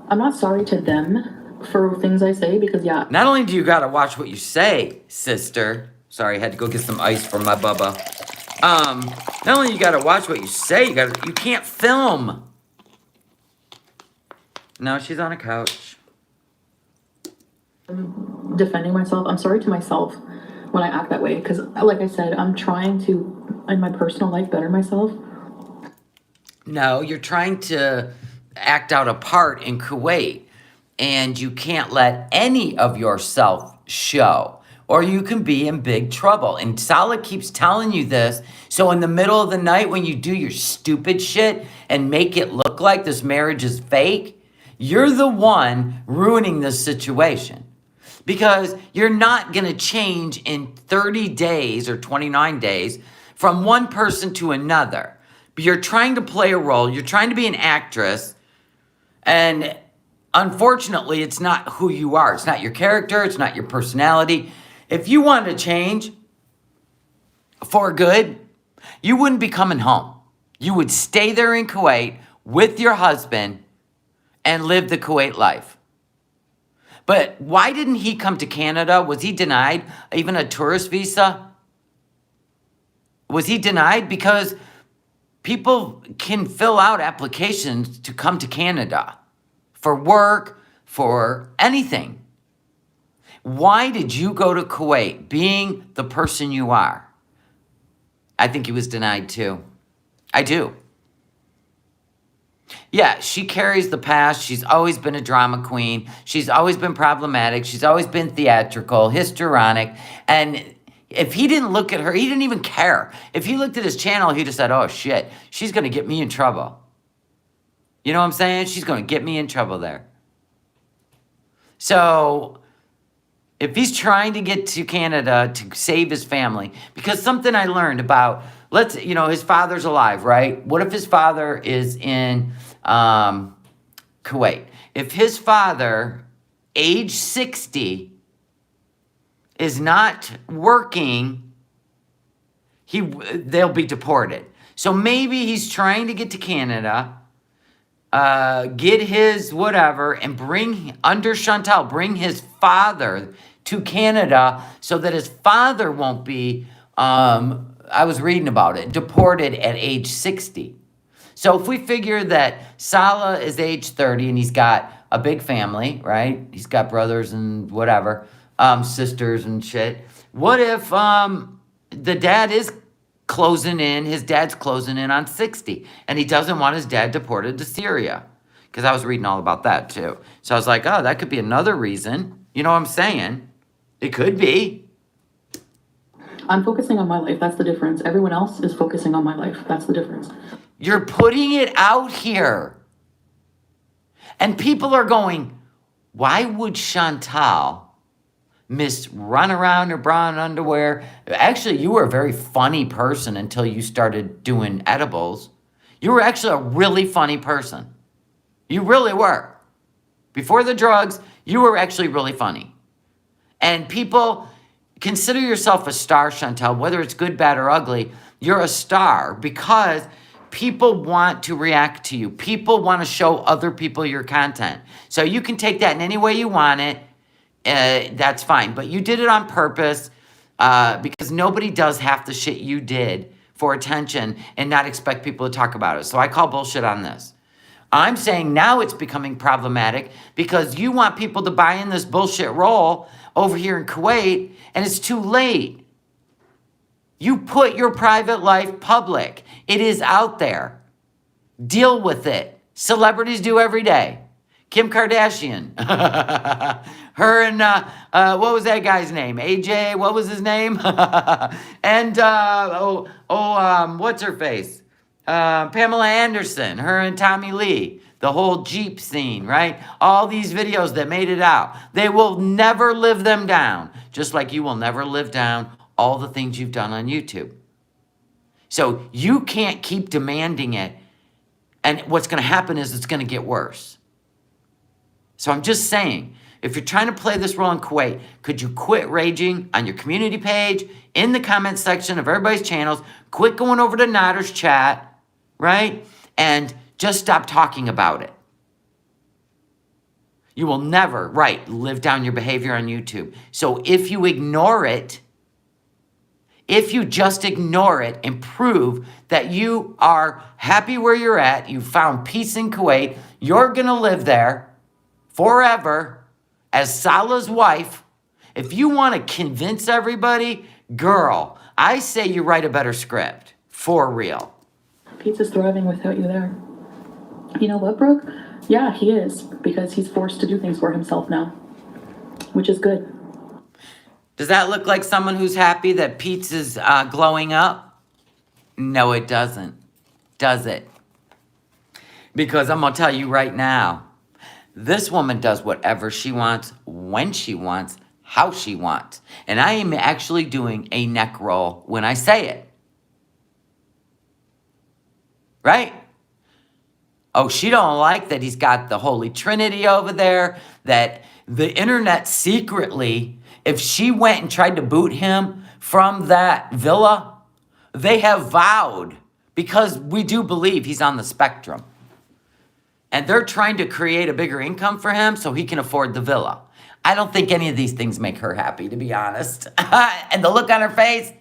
I'm not sorry to them for things I say because, yeah. Not only do you gotta watch what you say, sister. Sorry, I had to go get some ice for my bubba. Not only you gotta watch what you say, you can't film. No, she's on a couch. Defending myself. I'm sorry to myself when I act that way because, like I said, I'm trying to, in my personal life, better myself. No, you're trying to act out a part in Kuwait, and you can't let any of yourself show, or you can be in big trouble. And Salah keeps telling you this, so in the middle of the night when you do your stupid shit and make it look like this marriage is fake, You're the one ruining this situation. Because you're not going to change in 30 days or 29 days from one person to another. But you're trying to play a role. You're trying to be an actress. And unfortunately, it's not who you are. It's not your character. It's not your personality. If you wanted to change for good, you wouldn't be coming home. You would stay there in Kuwait with your husband and live the Kuwait life. But why didn't he come to Canada? Was he denied even a tourist visa? Was he denied? Because people can fill out applications to come to Canada for work, for anything. Why did you go to Kuwait being the person you are? I think he was denied too. I do. Yeah, she carries the past. She's always been a drama queen. She's always been problematic. She's always been theatrical, histrionic. And if he didn't look at her, he didn't even care. If he looked at his channel, he'd have said, oh shit, she's going to get me in trouble. You know what I'm saying? She's going to get me in trouble there. So if he's trying to get to Canada to save his family, because something I learned about, his father's alive, right? What if his father is in Kuwait? If his father, age 60, is not working, they'll be deported. So maybe he's trying to get to Canada, get his whatever, and bring his father to Canada so that his father won't be, I was reading about it, deported at age 60. So if we figure that Salah is age 30 and he's got a big family, right? He's got brothers and whatever, sisters and shit. What if the dad is his dad's closing in on 60 and he doesn't want his dad deported to Syria? Because I was reading all about that too. So I was like, oh, that could be another reason. You know what I'm saying? It could be. I'm focusing on my life. That's the difference. Everyone else is focusing on my life. That's the difference. You're putting it out here. And people are going, why would Chantal run around her bra and underwear? Actually, you were a very funny person until you started doing edibles. You were actually a really funny person. You really were. Before the drugs, you were actually really funny. And people consider yourself a star, Chantal, whether it's good, bad, or ugly. You're a star because people want to react to you. People want to show other people your content. So you can take that in any way you want it. That's fine. But you did it on purpose because nobody does half the shit you did for attention and not expect people to talk about it. So I call bullshit on this. I'm saying now it's becoming problematic because you want people to buy in this bullshit role over here in Kuwait, and it's too late. You put your private life public. It is out there. Deal with it. Celebrities do every day. Kim Kardashian. Her and, what was that guy's name? AJ, what was his name? And, what's her face? Pamela Anderson, her and Tommy Lee. The whole Jeep scene, right? All these videos that made it out. They will never live them down. Just like you will never live down all the things you've done on YouTube. So you can't keep demanding it. And what's going to happen is it's going to get worse. So I'm just saying, if you're trying to play this role in Kuwait, could you quit raging on your community page, in the comment section of everybody's channels, quit going over to Nader's chat, right? And just stop talking about it. You will never, live down your behavior on YouTube. So if you ignore it, if you just ignore it and prove that you are happy where you're at, you found peace in Kuwait, you're going to live there forever as Salah's wife. If you want to convince everybody, girl, I say you write a better script. For real. Pete's is thriving without you there. You know what, Brooke? Yeah, he is, because he's forced to do things for himself now, which is good. Does that look like someone who's happy that Pete's is glowing up? No, it doesn't. Does it? Because I'm going to tell you right now, This woman does whatever she wants, when she wants, how she wants. And I am actually doing a neck roll when I say it. Right? Oh, she don't like that he's got the Holy Trinity over there, that the internet secretly, if she went and tried to boot him from that villa, they have vowed, because we do believe he's on the spectrum. And they're trying to create a bigger income for him so he can afford the villa. I don't think any of these things make her happy, to be honest. And the look on her face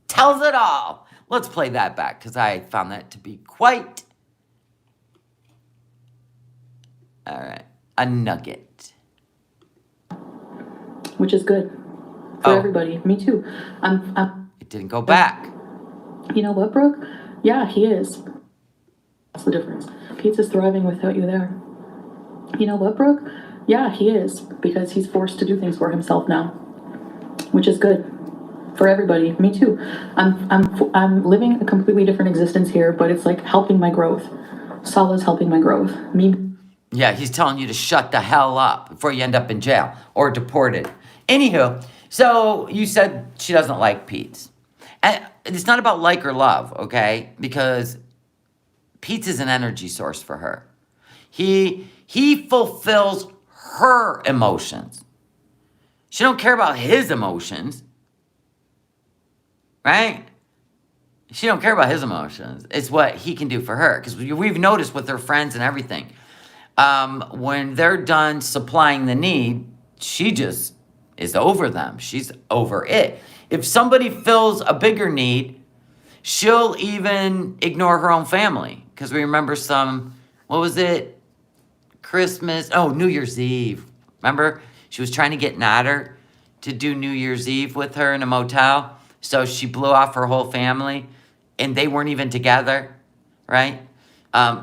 tells it all. Let's play that back, because I found that to be quite... All right, a nugget. Which is good for everybody. Me too. It didn't go back. You know what, Brooke? Yeah, he is. That's the difference. Pete's is thriving without you there. You know what, Brooke? Yeah, he is, because he's forced to do things for himself now, which is good for everybody. Me too. I'm living a completely different existence here, but it's like helping my growth. Salah's helping my growth. Me. Yeah, he's telling you to shut the hell up before you end up in jail or deported. Anywho, so you said she doesn't like Pete's. And it's not about like or love, okay? Because Pete's is an energy source for her. He fulfills her emotions. She don't care about his emotions, right? She don't care about his emotions. It's what he can do for her. Because we've noticed with her friends and everything, when they're done supplying the need, she just is over them. She's over it. If somebody fills a bigger need, she'll even ignore her own family. Because we remember what was it? Christmas, New Year's Eve. Remember? She was trying to get Nader to do New Year's Eve with her in a motel. So she blew off her whole family. And they weren't even together, right?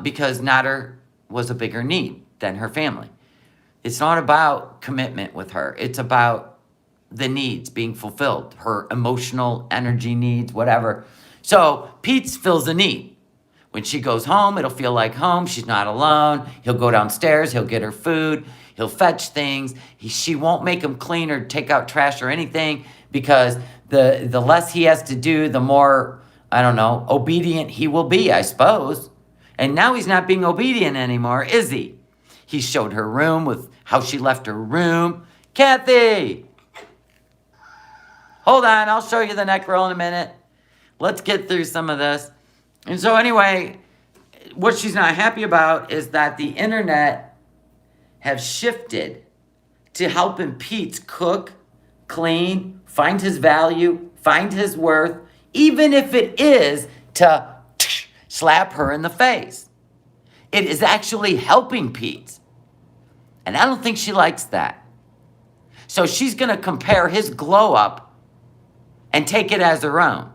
Because Nader was a bigger need than her family. It's not about commitment with her. It's about the needs being fulfilled, her emotional energy needs, whatever. So Pete's fills a need. When she goes home, it'll feel like home. She's not alone. He'll go downstairs. He'll get her food. He'll fetch things. She won't make him clean or take out trash or anything, because the less he has to do, the more, I don't know, obedient he will be, I suppose. And now he's not being obedient anymore, is he? He showed her room with how she left her room. Kathy! Hold on, I'll show you the neck roll in a minute. Let's get through some of this. And so anyway, what she's not happy about is that the internet has shifted to helping Pete cook, clean, find his value, find his worth, even if it is to slap her in the face. It is actually helping Pete. And I don't think she likes that. So she's going to compare his glow up and take it as her own,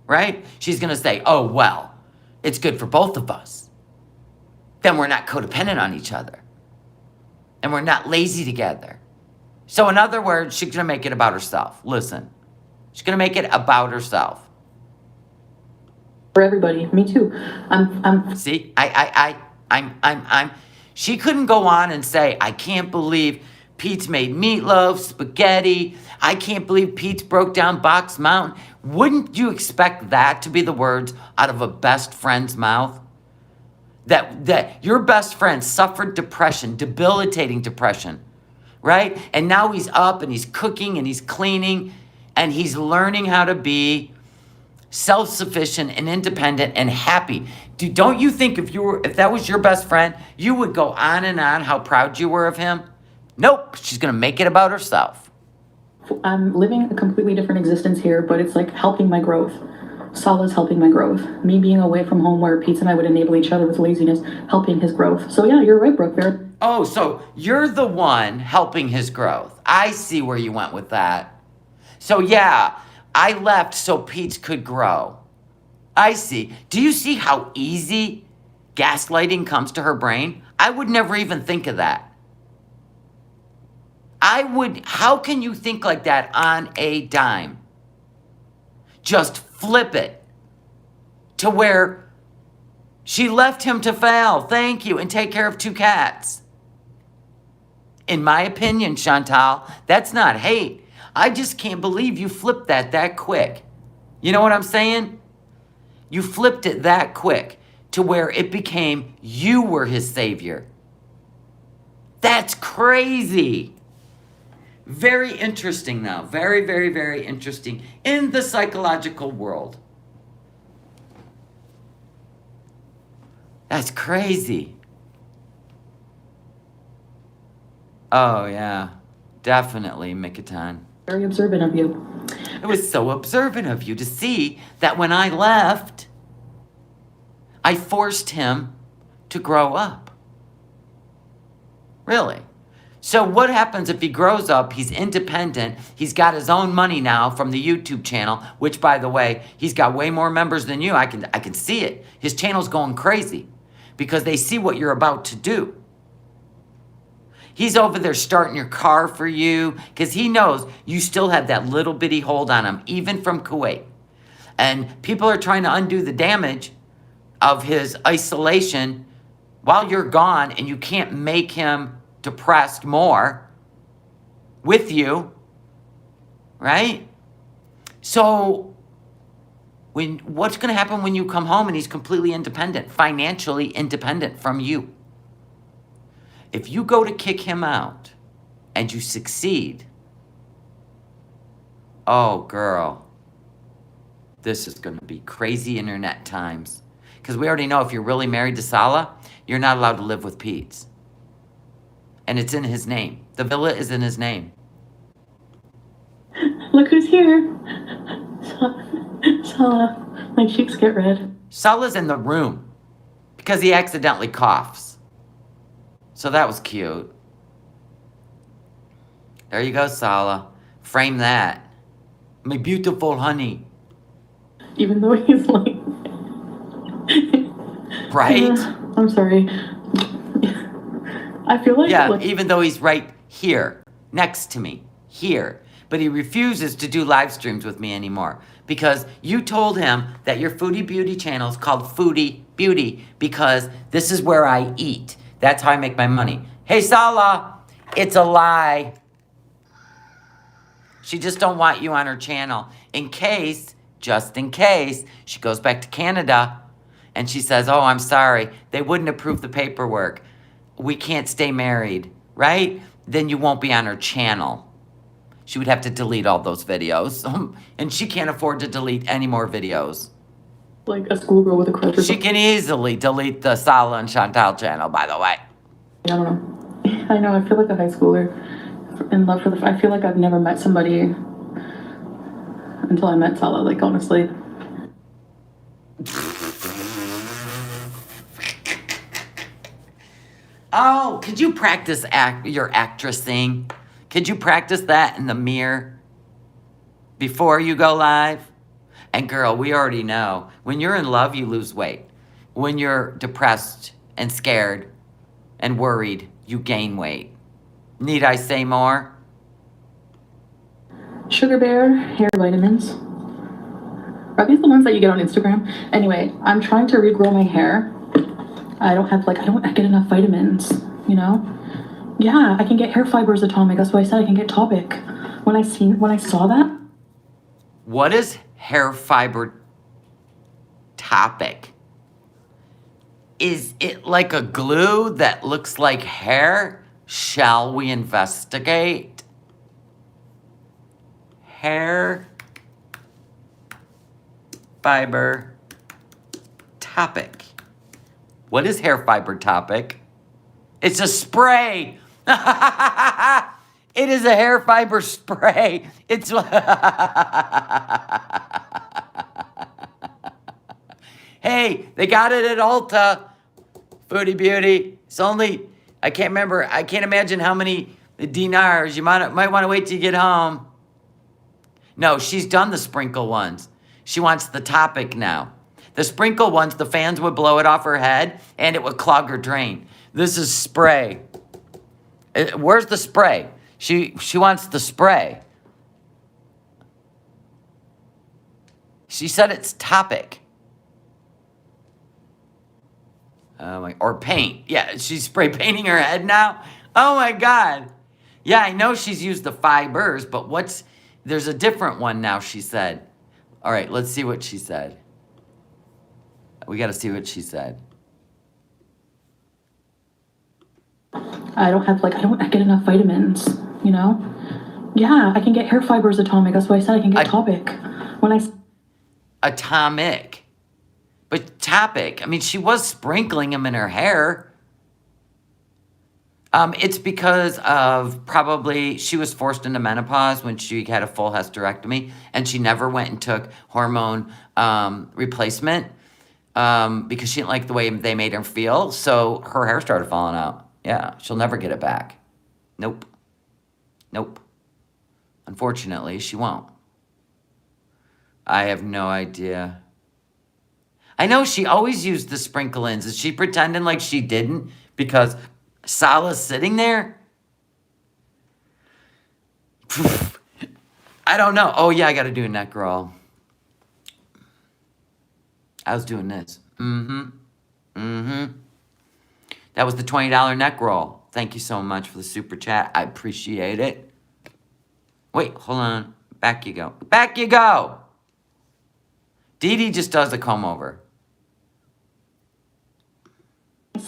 right? She's going to say, oh, well, it's good for both of us. Then we're not codependent on each other. And we're not lazy together. So in other words, she's going to make it about herself. Listen, she's going to make it about herself. For everybody, me too. See, she couldn't go on and say, I can't believe Pete's made meatloaf, spaghetti. I can't believe Pete's broke down Box Mountain. Wouldn't you expect that to be the words out of a best friend's mouth? That your best friend suffered depression, debilitating depression, right? And now he's up and he's cooking and he's cleaning and he's learning how to be self-sufficient and independent and happy. Don't you think if that was your best friend, you would go on and on how proud you were of him? Nope, she's gonna make it about herself. I'm living a completely different existence here, but it's like helping my growth. Salah's helping my growth. Me being away from home where Pete and I would enable each other with laziness, helping his growth. So yeah, you're right, Brooke. Oh, so you're the one helping his growth. I see where you went with that. So yeah, I left so Pete could grow. I see. Do you see how easy gaslighting comes to her brain? I would never even think of that. How can you think like that on a dime? Just flip it to where she left him to fail, thank you, and take care of 2 cats. In my opinion, Chantal, that's not hate. I just can't believe you flipped that quick. You know what I'm saying? You flipped it that quick to where it became you were his savior. That's crazy. Very interesting now. Very, very, very interesting in the psychological world. That's crazy. Oh, yeah. Definitely, Mikaton. Very observant of you. It was so observant of you to see that when I left, I forced him to grow up. Really. So what happens if he grows up, he's independent, he's got his own money now from the YouTube channel, which, by the way, he's got way more members than you. I can see it. His channel's going crazy because they see what you're about to do. He's over there starting your car for you because he knows you still have that little bitty hold on him, even from Kuwait. And people are trying to undo the damage of his isolation while you're gone, and you can't make him depressed more with you, right? So what's going to happen when you come home and he's completely independent, financially independent from you? If you go to kick him out and you succeed, oh, girl, this is going to be crazy internet times. Because we already know if you're really married to Salah, you're not allowed to live with Pete's. And it's in his name. The villa is in his name. Look who's here. Salah. My cheeks get red. Salah's in the room because he accidentally coughs. So that was cute. There you go, Salah. Frame that. My beautiful honey. Even though he's like... Right? I'm sorry. I feel like... Yeah, even though he's right here, next to me, here. But he refuses to do live streams with me anymore. Because you told him that your Foodie Beauty channel is called Foodie Beauty because this is where I eat. That's how I make my money. Hey, Salah, it's a lie. She just don't want you on her channel. In case, just in case, she goes back to Canada and she says, oh, I'm sorry. They wouldn't approve the paperwork. We can't stay married, right? Then you won't be on her channel. She would have to delete all those videos. And she can't afford to delete any more videos. Like a schoolgirl with a crush or She can easily delete the Salah and Chantal channel, by the way. I don't know. I know, I feel like a high schooler in love for the... I feel like I've never met somebody until I met Salah, like, honestly. Oh, could you practice your actressing? Could you practice that in the mirror before you go live? And girl, we already know, when you're in love, you lose weight. When you're depressed and scared and worried, you gain weight. Need I say more? Sugar Bear hair vitamins. Are these the ones that you get on Instagram? Anyway, I'm trying to regrow my hair. I don't get enough vitamins, you know? Yeah, I can get hair fibers atomic. That's why I said I can get Topic. When I saw that. What is hair fiber Topic? Is it like a glue that looks like hair? Shall we investigate? Hair fiber Topic. What is hair fiber Topic? It's a spray. It is a hair fiber spray. It's hey, they got it at Ulta. Foodie Beauty. It's only, I can't imagine how many dinars. You might want to wait till you get home. No, she's done the sprinkle ones. She wants the Topic now. The sprinkle ones, the fans would blow it off her head and it would clog her drain. This is spray. Where's the spray? She wants the spray. She said it's Topic. Oh my, or paint. Yeah, she's spray painting her head now. Oh my God. Yeah, I know she's used the fibers, but there's a different one now, she said. All right, let's see what she said. We got to see what she said. I don't get enough vitamins, you know? Yeah, I can get hair fibers atomic. That's why I said I can get topic. Atomic. But topic, I mean, she was sprinkling them in her hair. It's because of probably she was forced into menopause when she had a full hysterectomy, and she never went and took hormone replacement because she didn't like the way they made her feel. So her hair started falling out. Yeah, she'll never get it back. Nope. Unfortunately, she won't. I have no idea. I know she always used the sprinkle-ins. Is she pretending like she didn't because Salah's sitting there? I don't know. Oh, yeah, I got to do a neck roll. I was doing this. That was the $20 neck roll. Thank you so much for the super chat. I appreciate it. Wait, hold on. Back you go. Back you go. Dee Dee just does a comb over.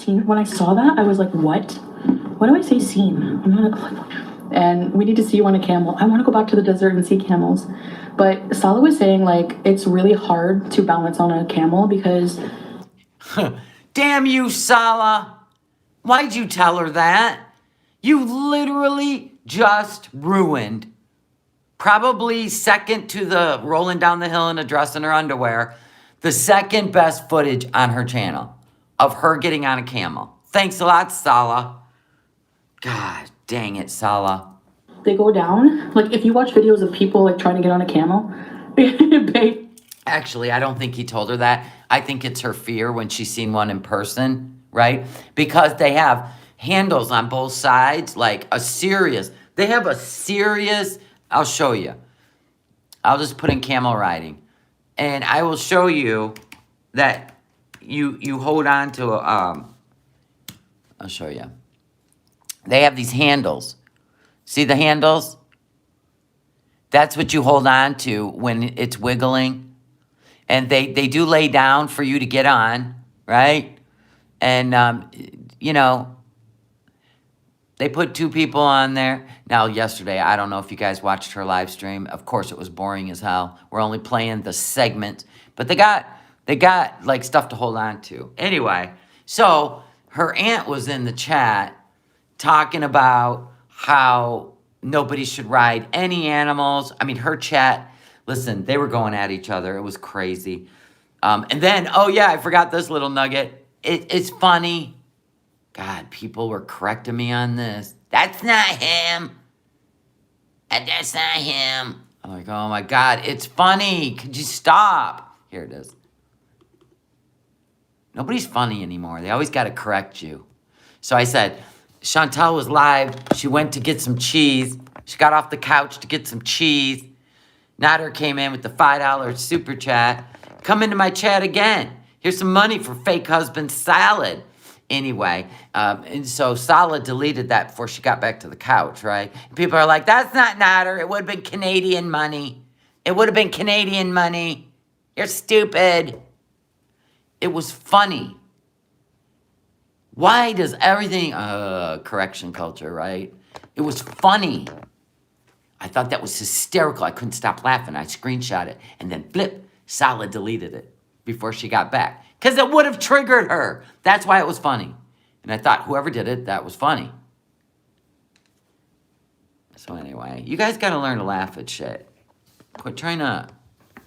When I saw that, I was like, what? Why do I say scene? And we need to see you on a camel. I want to go back to the desert and see camels. But Salah was saying, like, it's really hard to balance on a camel because... Damn you, Salah. Why'd you tell her that? You literally just ruined, probably second to the rolling down the hill in a dress in her underwear, the second best footage on her channel of her getting on a camel. Thanks a lot, Salah. God dang it, Salah. They go down. Like, if you watch videos of people, like, trying to get on a camel, Actually, I don't think he told her that. I think it's her fear when she's seen one in person, right? Because they have handles on both sides, like they have a serious, I'll show you. I'll just put in camel riding. And I will show you that you hold on to, I'll show you. They have these handles. See the handles? That's what you hold on to when it's wiggling. And they do lay down for you to get on, right? And, you know, they put 2 people on there. Now, yesterday, I don't know if you guys watched her live stream. Of course, it was boring as hell. We're only playing the segment. But they got like, stuff to hold on to. Anyway, so her aunt was in the chat talking about how nobody should ride any animals. I mean, her chat... Listen, they were going at each other. It was crazy. And then, oh yeah, I forgot this little nugget. It's funny. God, people were correcting me on this. That's not him. And that's not him. I'm like, oh my God, it's funny. Could you stop? Here it is. Nobody's funny anymore. They always got to correct you. So I said, Chantal was live. She went to get some cheese. She got off the couch to get some cheese. Nader came in with the $5 super chat. Come into my chat again. Here's some money for fake husband salad. Anyway, and so Salah deleted that before she got back to the couch, right? And people are like, that's not Nader. It would have been Canadian money. It would have been Canadian money. You're stupid. It was funny. Why does everything... correction culture, right? It was funny. I thought that was hysterical. I couldn't stop laughing. I screenshot it. And then flip, Salah deleted it before she got back. Because it would have triggered her. That's why it was funny. And I thought, whoever did it, that was funny. So anyway, you guys got to learn to laugh at shit. Quit trying to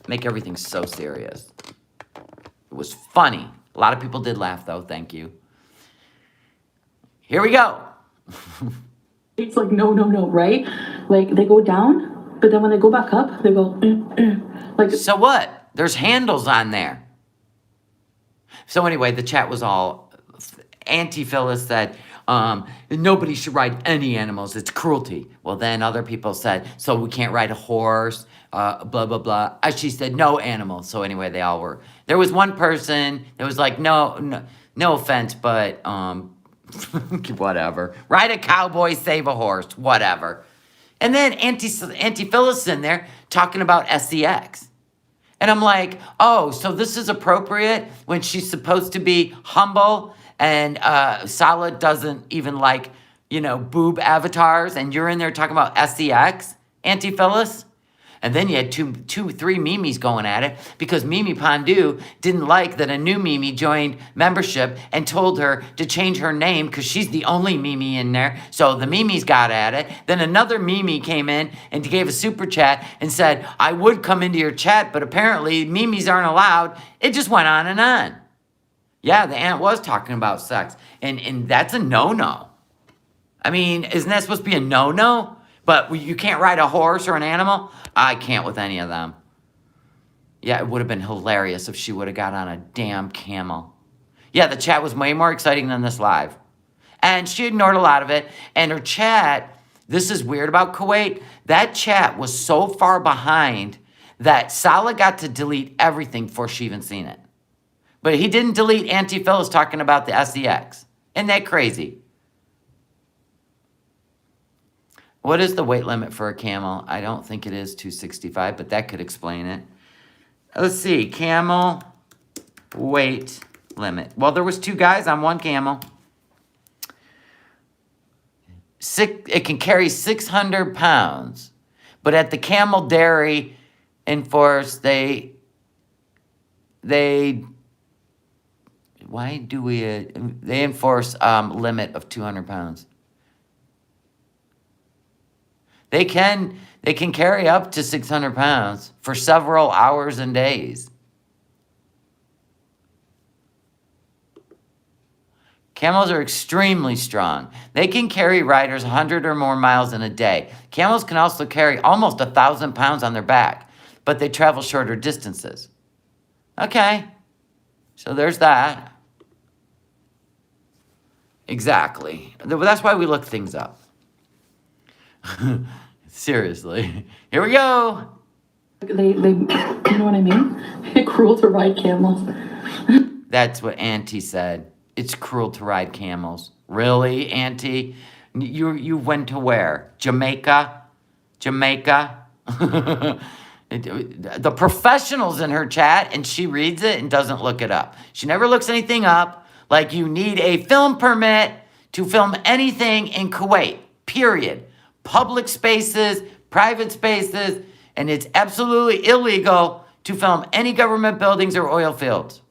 make everything so serious. It was funny. A lot of people did laugh, though. Thank you. Here we go. It's like, no, right? Like, they go down, but then when they go back up, they go, like... So what? There's handles on there. So anyway, the chat was all... Auntie Phyllis said, nobody should ride any animals. It's cruelty. Well, then other people said, so we can't ride a horse, blah, blah, blah. She said, no animals. So anyway, they all were... There was one person that was like, no offense, but... Whatever. Ride a cowboy, save a horse. Whatever. And then Auntie Phyllis in there talking about sex. And I'm like, oh, so this is appropriate when she's supposed to be humble and Sala doesn't even like, boob avatars, and you're in there talking about sex, Auntie Phyllis? And then you had three Mimis going at it because Mimi Pondu didn't like that a new Mimi joined membership and told her to change her name because she's the only Mimi in there. So the Mimis got at it. Then another Mimi came in and gave a super chat and said, I would come into your chat, but apparently Mimis aren't allowed. It just went on and on. Yeah, the aunt was talking about sex. And that's a no-no. I mean, isn't that supposed to be a no-no? But you can't ride a horse or an animal? I can't with any of them. Yeah, it would have been hilarious if she would have got on a damn camel. Yeah, the chat was way more exciting than this live. And she ignored a lot of it. And her chat, this is weird about Kuwait, that chat was so far behind that Salah got to delete everything before she even seen it. But he didn't delete Auntie Phyllis talking about the sex. Isn't that crazy? What is the weight limit for a camel? I don't think it is 265, but that could explain it. Let's see. Camel weight limit. Well, there was 2 guys on one camel. It can carry 600 pounds. But at the camel dairy enforce, they enforce limit of 200 pounds. They can carry up to 600 pounds for several hours and days. Camels are extremely strong. They can carry riders 100 or more miles in a day. Camels can also carry almost 1,000 pounds on their back, but they travel shorter distances. Okay, so there's that. Exactly. That's why we look things up. Seriously. Here we go. They, you know what I mean? Cruel to ride camels. That's what Auntie said. It's cruel to ride camels. Really, Auntie? You went to where? Jamaica? The professional's in her chat, and she reads it and doesn't look it up. She never looks anything up. Like you need a film permit to film anything in Kuwait, period. Public spaces, private spaces, and it's absolutely illegal to film any government buildings or oil fields.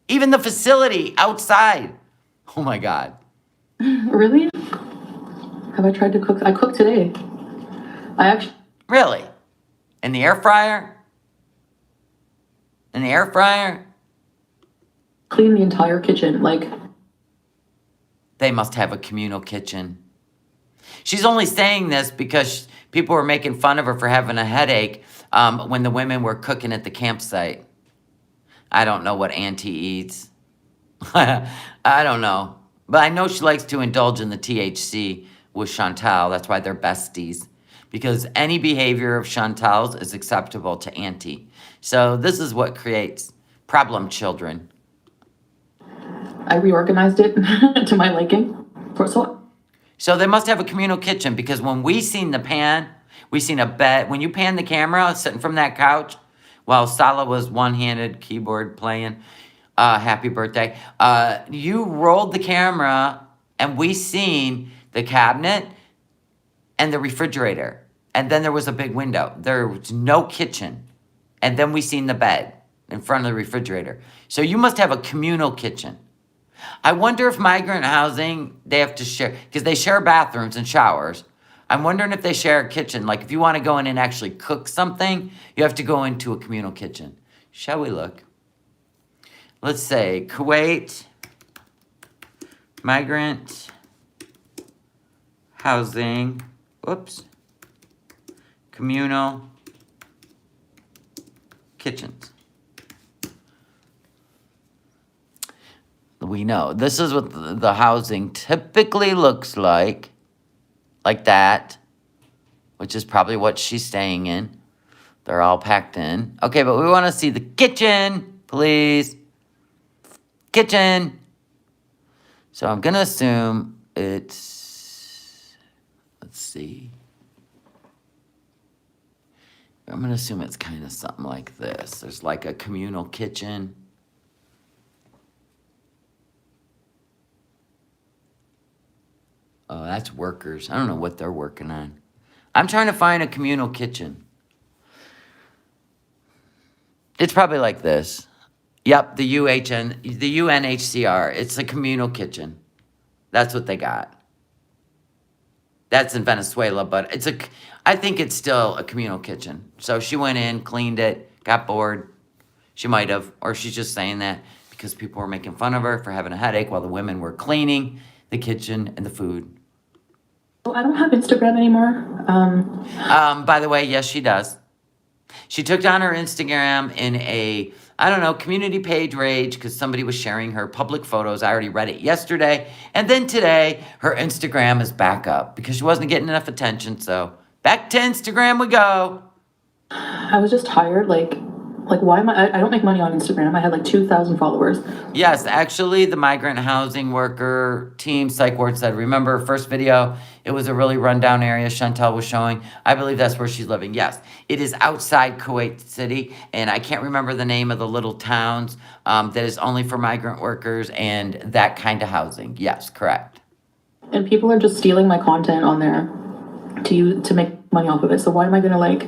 Even the facility outside. Oh my God. Really? Have I tried to cook? I cooked today. Really? In the air fryer? Clean the entire kitchen, like. They must have a communal kitchen. She's only saying this because people were making fun of her for having a headache when the women were cooking at the campsite. I don't know what Auntie eats. I don't know. But I know she likes to indulge in the THC with Chantal. That's why they're besties. Because any behavior of Chantal's is acceptable to Auntie. So this is what creates problem children. I reorganized it to my liking. So they must have a communal kitchen because when we seen the pan, we seen a bed. When you pan the camera sitting from that couch while Salah was one-handed keyboard playing Happy Birthday, you rolled the camera and we seen the cabinet and the refrigerator. And then there was a big window. There was no kitchen. And then we seen the bed in front of the refrigerator. So you must have a communal kitchen. I wonder if migrant housing, they have to share, because they share bathrooms and showers. I'm wondering if they share a kitchen. Like if you want to go in and actually cook something, you have to go into a communal kitchen. Shall we look? Let's say Kuwait, migrant housing, communal kitchens. We know. This is what the housing typically looks like that, which is probably what she's staying in. They're all packed in. Okay, but we want to see the kitchen, please. Kitchen. So I'm going to assume it's, let's see. I'm going to assume it's kind of something like this. There's like a communal kitchen. Oh, that's workers. I don't know what they're working on. I'm trying to find a communal kitchen. It's probably like this. Yep, the UNHCR. It's a communal kitchen. That's what they got. That's in Venezuela, but I think it's still a communal kitchen. So she went in, cleaned it, got bored. She might have, or she's just saying that because people were making fun of her for having a headache while the women were cleaning the kitchen and the food. I don't have Instagram anymore. By the way, yes, she does. She took down her Instagram in a, I don't know, community page rage because somebody was sharing her public photos. I already read it yesterday. And then today, her Instagram is back up because she wasn't getting enough attention. So back to Instagram we go. I was just tired. Like why am I don't make money on Instagram. I had like 2,000 followers. Yes, actually, the migrant housing worker team psych ward said, remember her first video? It was a really rundown area Chantel was showing. I believe that's where she's living. Yes, it is outside Kuwait City, and I can't remember the name of the little towns that is only for migrant workers and that kind of housing. Yes, correct. And people are just stealing my content on there to make money off of it. So why am I gonna like?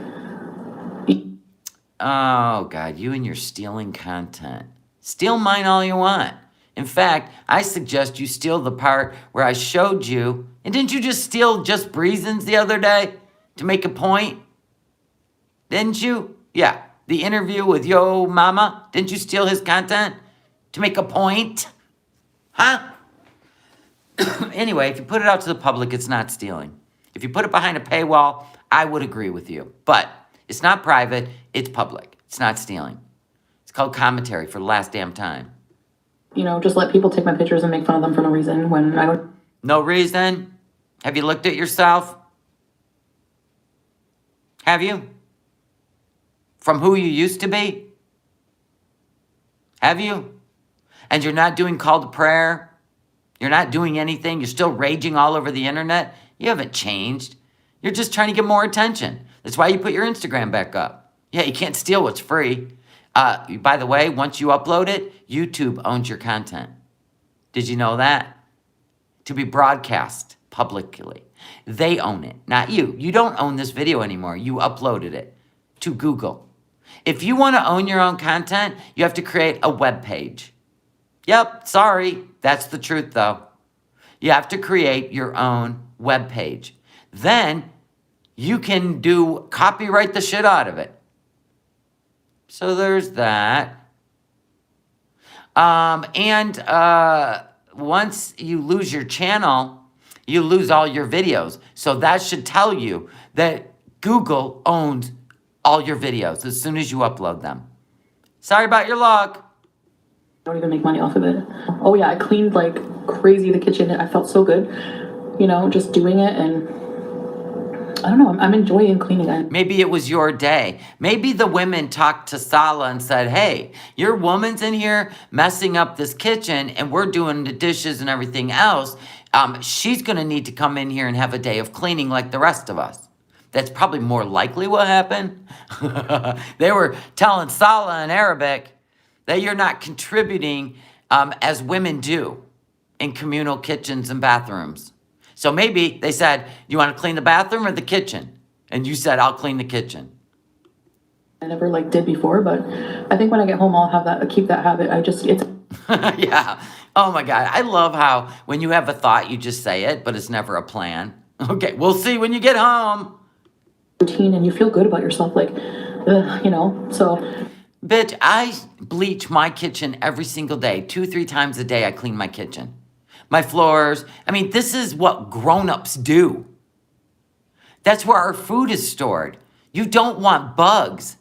Oh, God, you and your stealing content. Steal mine all you want. In fact, I suggest you steal the part where I showed you. And didn't you just steal Just Breezins the other day to make a point? Didn't you? Yeah, the interview with Yo Mama. Didn't you steal his content to make a point? Huh? Anyway, if you put it out to the public, it's not stealing. If you put it behind a paywall, I would agree with you. But it's not private, it's public. It's not stealing. It's called commentary for the last damn time. You know, just let people take my pictures and make fun of them for no reason when I don't. No reason? Have you looked at yourself? Have you? From who you used to be? Have you? And you're not doing call to prayer? You're not doing anything? You're still raging all over the internet? You haven't changed. You're just trying to get more attention. That's why you put your Instagram back up. Yeah, you can't steal what's free. By the way, once you upload it, YouTube owns your content. Did you know that? To be broadcast publicly. They own it, not you. You don't own this video anymore. You uploaded it to Google. If you want to own your own content, you have to create a web page. Yep, sorry. That's the truth, though. You have to create your own web page. Then you can copyright the shit out of it. So there's that. Once you lose your channel, you lose all your videos. So that should tell you that Google owns all your videos as soon as you upload them. Sorry about your luck. I don't even make money off of it. Oh yeah, I cleaned like crazy the kitchen. I felt so good, you know, just doing it, and I don't know, I'm enjoying cleaning it. Maybe it was your day. Maybe the women talked to Sala and said, hey, your woman's in here messing up this kitchen and we're doing the dishes and everything else. She's going to need to come in here and have a day of cleaning like the rest of us. That's probably more likely what happened. They were telling Sala in Arabic that you're not contributing as women do in communal kitchens and bathrooms. So maybe they said, you want to clean the bathroom or the kitchen? And you said, I'll clean the kitchen. I never like did before, but I think when I get home, I'll keep that habit. it's. Yeah. Oh my God. I love how when you have a thought, you just say it, but it's never a plan. Okay. We'll see when you get home. Routine, and you feel good about yourself. Like, you know, so. Bitch, I bleach my kitchen every single day. 2-3 times a day, I clean my kitchen. My floors. I mean, this is what grown-ups do. That's where our food is stored. You don't want bugs.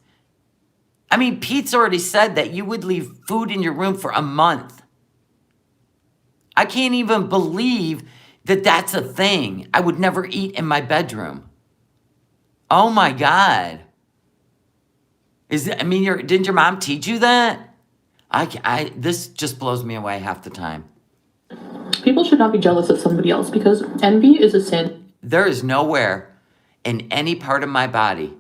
I mean, Pete's already said that you would leave food in your room for a month. I can't even believe that that's a thing. I would never eat in my bedroom. Oh my God. Didn't your mom teach you that? This just blows me away half the time. People should not be jealous of somebody else because envy is a sin. There is nowhere in any part of my body,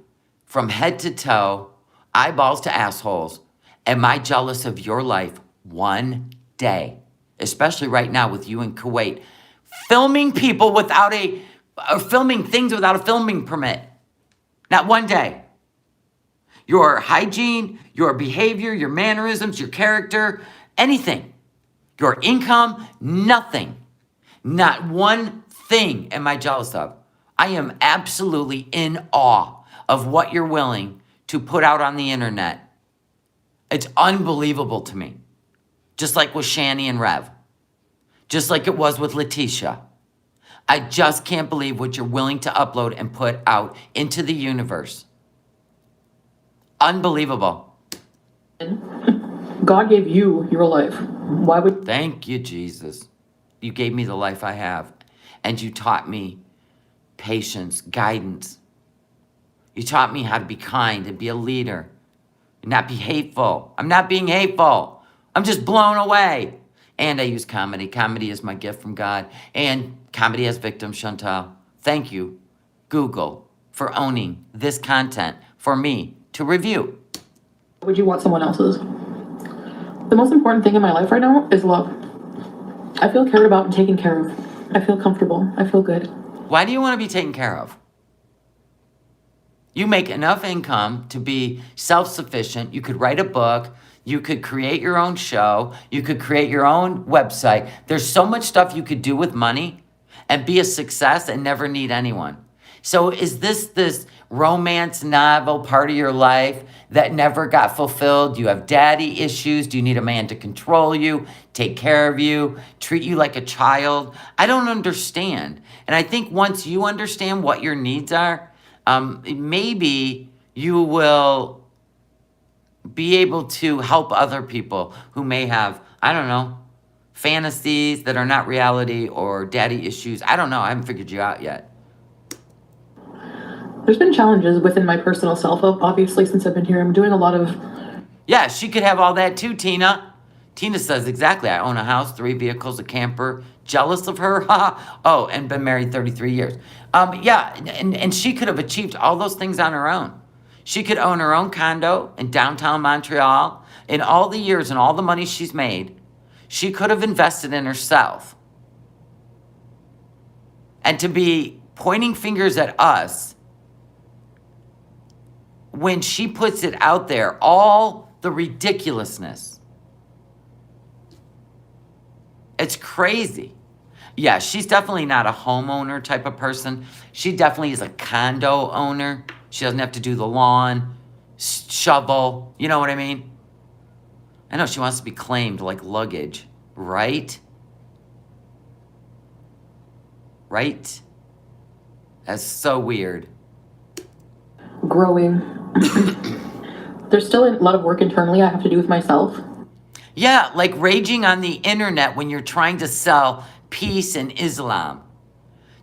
from head to toe, eyeballs to assholes, am I jealous of your life one day, especially right now with you in Kuwait, filming people or filming things without a filming permit. Not one day. Your hygiene, your behavior, your mannerisms, your character, anything. Your income, nothing. Not one thing am I jealous of. I am absolutely in awe of what you're willing to put out on the internet. It's unbelievable to me. Just like with Shani and Rev. Just like it was with Letitia. I just can't believe what you're willing to upload and put out into the universe. Unbelievable. God gave you your life. Why would... Thank you, Jesus. You gave me the life I have. And you taught me patience, guidance. You taught me how to be kind and be a leader. And not be hateful. I'm not being hateful. I'm just blown away. And I use comedy. Comedy is my gift from God. And comedy has victims, Chantal. Thank you, Google, for owning this content for me to review. Would you want someone else's? The most important thing in my life right now is love. I feel cared about and taken care of. I feel comfortable. I feel good. Why do you want to be taken care of? You make enough income to be self-sufficient. You could write a book. You could create your own show. You could create your own website. There's so much stuff you could do with money and be a success and never need anyone. So is this romance novel part of your life that never got fulfilled? Do you have daddy issues? Do you need a man to control you, take care of you, treat you like a child? I don't understand. And I think once you understand what your needs are, maybe you will be able to help other people who may have, I don't know, fantasies that are not reality or daddy issues. I don't know. I haven't figured you out yet. There's been challenges within my personal self, obviously, since I've been here. I'm doing a lot of... Yeah, she could have all that too, Tina. Tina says exactly. I own a house, 3 vehicles, a camper. Jealous of her? Oh, and been married 33 years. Yeah, and she could have achieved all those things on her own. She could own her own condo in downtown Montreal. In all the years and all the money she's made, she could have invested in herself. And to be pointing fingers at us when she puts it out there, all the ridiculousness. It's crazy. Yeah, she's definitely not a homeowner type of person. She definitely is a condo owner. She doesn't have to do the lawn, shovel, you know what I mean? I know she wants to be claimed like luggage, right? Right? That's so weird. Growing. There's still a lot of work internally I have to do with myself. Yeah, like raging on the internet when you're trying to sell peace and Islam.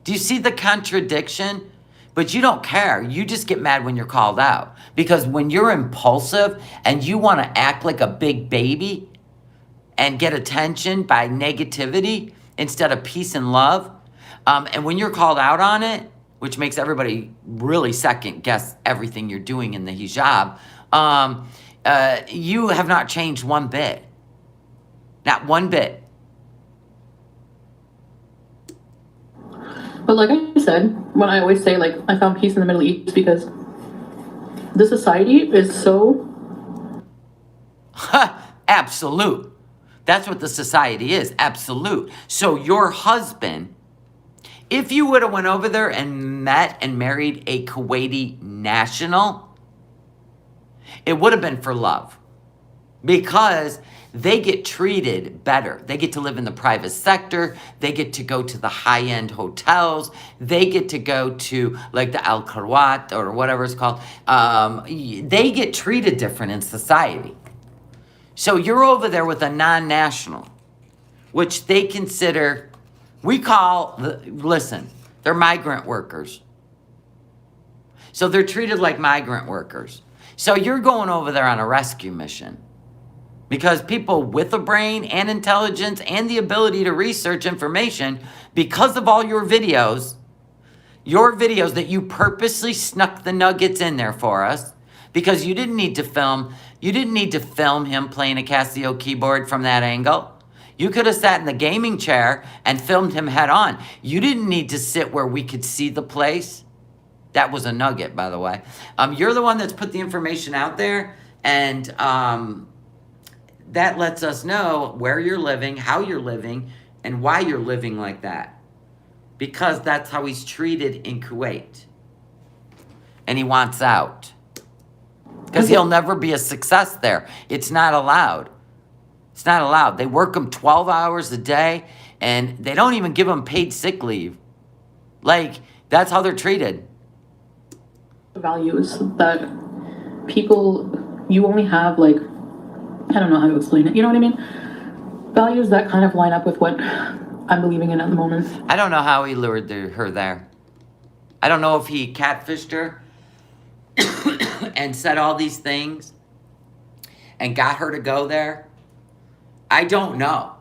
Do you see the contradiction? But you don't care. You just get mad when you're called out. Because when you're impulsive and you want to act like a big baby and get attention by negativity instead of peace and love, and when you're called out on it, which makes everybody really second guess everything you're doing in the hijab, you have not changed one bit. Not one bit. But like I said, when I always say, like, I found peace in the Middle East because the society is so... Absolute. That's what the society is. Absolute. So your husband, if you would have went over there and met and married a Kuwaiti national, it would have been for love. Because they get treated better. They get to live in the private sector. They get to go to the high-end hotels. They get to go to like the Al Kuwait or whatever it's called. They get treated different in society. So you're over there with a non-national, which they consider, listen, they're migrant workers. So they're treated like migrant workers. So you're going over there on a rescue mission. Because people with a brain and intelligence and the ability to research information, because of all your videos that you purposely snuck the nuggets in there for us, because you didn't need to film him playing a Casio keyboard from that angle. You could have sat in the gaming chair and filmed him head on. You didn't need to sit where we could see the place. That was a nugget, by the way. You're the one that's put the information out there, and that lets us know where you're living, how you're living, and why you're living like that. Because that's how he's treated in Kuwait. And he wants out. Because he'll never be a success there. It's not allowed. It's not allowed. They work him 12 hours a day, and they don't even give him paid sick leave. Like, that's how they're treated. Values that people, you only have, like, I don't know how to explain it. You know what I mean? Values that kind of line up with what I'm believing in at the moment. I don't know how he lured her there. I don't know if he catfished her and said all these things and got her to go there. I don't know.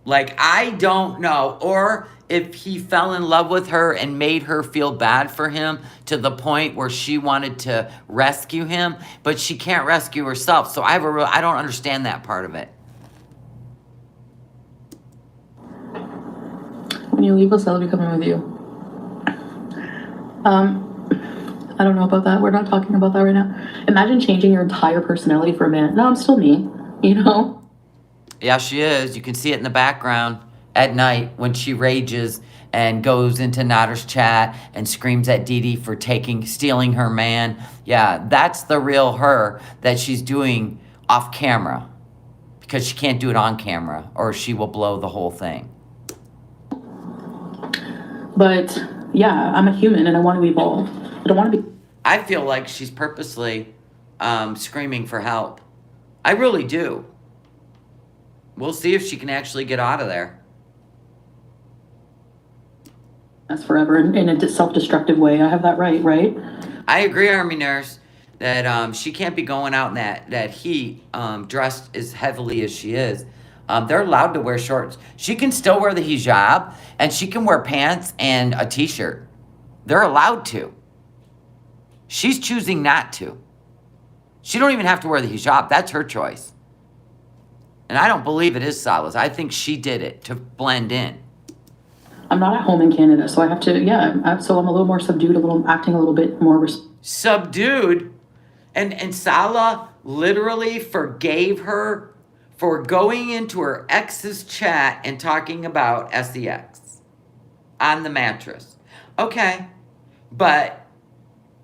Like, I don't know. Or if he fell in love with her and made her feel bad for him to the point where she wanted to rescue him, but she can't rescue herself. So I don't understand that part of it. When you leave, will be coming with you. I don't know about that. We're not talking about that right now. Imagine changing your entire personality for a minute. No, I'm still me, you know? Yeah, she is. You can see it in the background at night when she rages and goes into Nader's chat and screams at Dee Dee for stealing her man. Yeah, that's the real her that she's doing off camera, because she can't do it on camera or she will blow the whole thing. But yeah, I'm a human and I want to evolve. I don't want to be. I feel like she's purposely screaming for help. I really do. We'll see if she can actually get out of there. That's forever in a self-destructive way. I have that right? I agree, Army Nurse, that she can't be going out in that heat dressed as heavily as she is. They're allowed to wear shorts. She can still wear the hijab, and she can wear pants and a t-shirt. They're allowed to. She's choosing not to. She don't even have to wear the hijab. That's her choice. And I don't believe it is Salah's. I think she did it to blend in. I'm not at home in Canada, so I have to, so I'm a little more subdued, acting a little bit more... Subdued? And Salah literally forgave her for going into her ex's chat and talking about sex on the mattress. Okay, but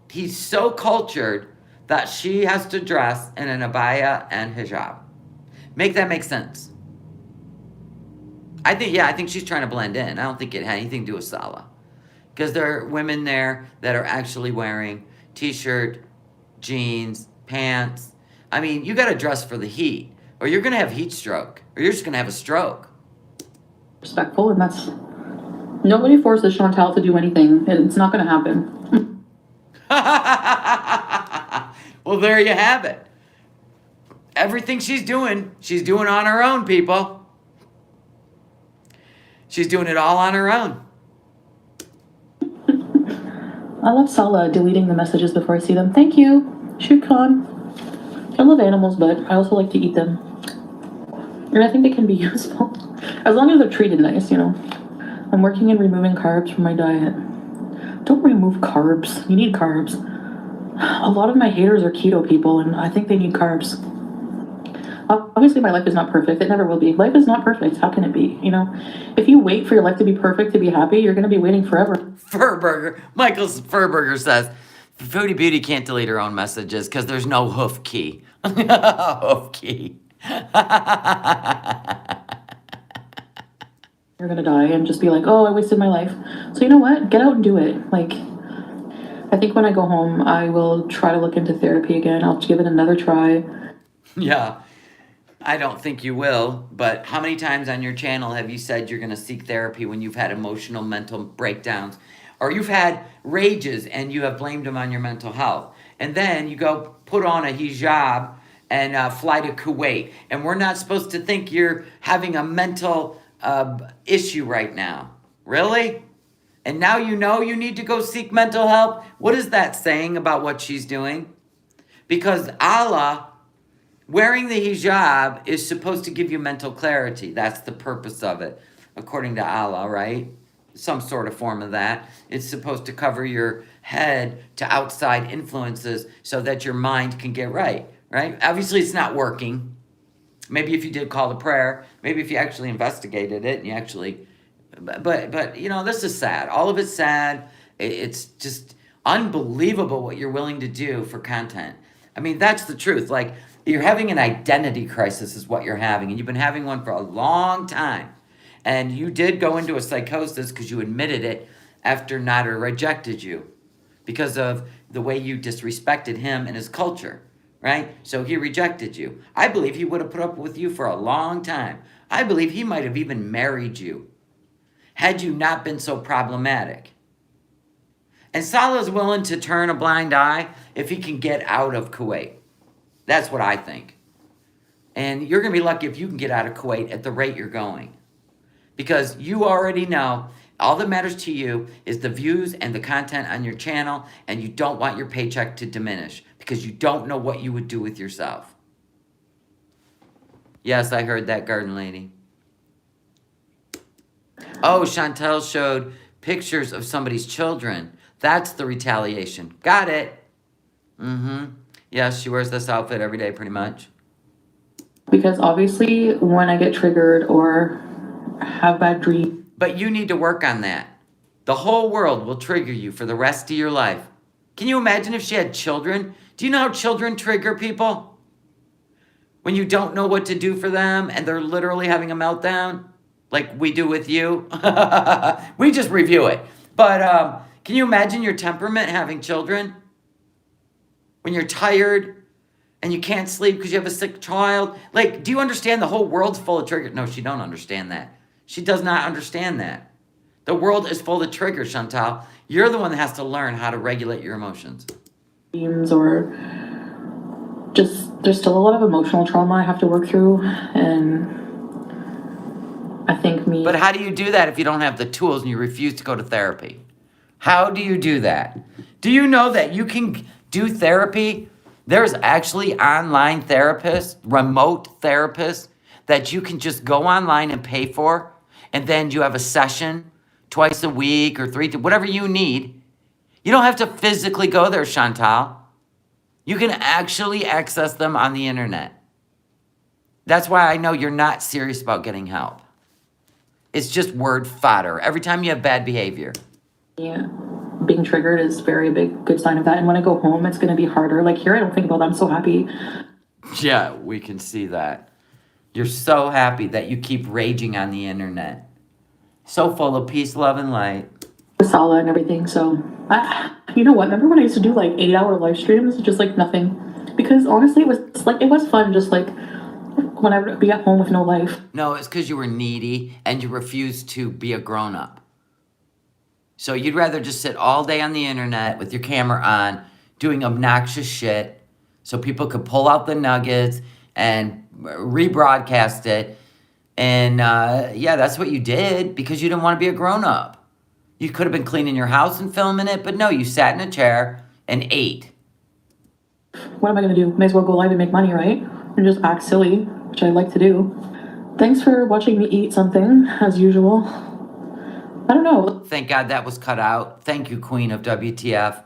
he's so cultured that she has to dress in an abaya and hijab. Make that make sense. I think she's trying to blend in. I don't think it had anything to do with Salah. Because there are women there that are actually wearing t-shirt, jeans, pants. I mean, you got to dress for the heat, or you're going to have heat stroke, or you're just going to have a stroke. Respectful, and that's... Nobody forces Chantal to do anything. It's not going to happen. Well, there you have it. Everything she's doing on her own, people. She's doing it all on her own. I love Salah deleting the messages before I see them. Thank you. Shukran. I love animals, but I also like to eat them. And I think they can be useful. As long as they're treated nice, you know. I'm working in removing carbs from my diet. Don't remove carbs. You need carbs. A lot of my haters are keto people, and I think they need carbs. Obviously, my life is not perfect. It never will be. Life is not perfect. How can it be? You know, if you wait for your life to be perfect to be happy, you're going to be waiting forever. Furburger. Michael Furburger says, Foodie Beauty can't delete her own messages because there's no hoof key. Hoof key. You're going to die and just be like, oh, I wasted my life. So you know what? Get out and do it. Like, I think when I go home, I will try to look into therapy again. I'll give it another try. Yeah. I don't think you will, but how many times on your channel have you said you're going to seek therapy when you've had emotional, mental breakdowns? Or you've had rages and you have blamed them on your mental health. And then you go put on a hijab and fly to Kuwait. And we're not supposed to think you're having a mental issue right now. Really? And now you know you need to go seek mental help? What is that saying about what she's doing? Because Allah, wearing the hijab is supposed to give you mental clarity. That's the purpose of it, according to Allah, right? Some sort of form of that. It's supposed to cover your head to outside influences so that your mind can get right, right? Obviously, it's not working. Maybe if you did call to prayer, maybe if you actually investigated it and you actually... But you know, this is sad. All of it's sad. It's just unbelievable what you're willing to do for content. I mean, that's the truth. Like, you're having an identity crisis is what you're having. And you've been having one for a long time. And you did go into a psychosis because you admitted it after Nader rejected you. Because of the way you disrespected him and his culture. Right? So he rejected you. I believe he would have put up with you for a long time. I believe he might have even married you had you not been so problematic. And Salah's willing to turn a blind eye if he can get out of Kuwait. That's what I think. And you're going to be lucky if you can get out of Kuwait at the rate you're going. Because you already know all that matters to you is the views and the content on your channel, and you don't want your paycheck to diminish because you don't know what you would do with yourself. Yes, I heard that, garden lady. Oh, Chantel showed pictures of somebody's children. That's the retaliation. Got it. Mm-hmm. Yes, she wears this outfit every day pretty much. Because obviously when I get triggered or have bad dreams. But you need to work on that. The whole world will trigger you for the rest of your life. Can you imagine if she had children? Do you know how children trigger people? When you don't know what to do for them and they're literally having a meltdown? Like we do with you. We just review it. But can you imagine your temperament having children? When you're tired and you can't sleep because you have a sick child. Like, do you understand the whole world's full of triggers? No, she don't understand that. She does not understand that. The world is full of triggers, Chantal. You're the one that has to learn how to regulate your emotions. Or just, there's still a lot of emotional trauma I have to work through. And I think But how do you do that if you don't have the tools and you refuse to go to therapy? How do you do that? Do you know that you can do therapy? There's actually online therapists, remote therapists, that you can just go online and pay for, and then you have a session twice a week or whatever you need. You don't have to physically go there, Chantal. You can actually access them on the internet. That's why I know you're not serious about getting help. It's just word fodder every time you have bad behavior. Yeah, being triggered is very big, good sign of that. And when I go home, it's going to be harder. Like here, I don't think about that. I'm so happy. Yeah, we can see that. You're so happy that you keep raging on the internet. So full of peace, love, and light. Salah and everything. So, you know what? Remember when I used to do like 8-hour live streams? Just like nothing. Because honestly, it was fun. Just like when I would be at home with no life. No, it's because you were needy and you refused to be a grown-up. So you'd rather just sit all day on the internet with your camera on, doing obnoxious shit, so people could pull out the nuggets and rebroadcast it. And yeah, that's what you did because you didn't want to be a grown-up. You could have been cleaning your house and filming it, but no, you sat in a chair and ate. What am I going to do? May as well go live and make money, right? And just act silly, which I like to do. Thanks for watching me eat something, as usual. I don't know. Thank God that was cut out. Thank you, Queen of WTF.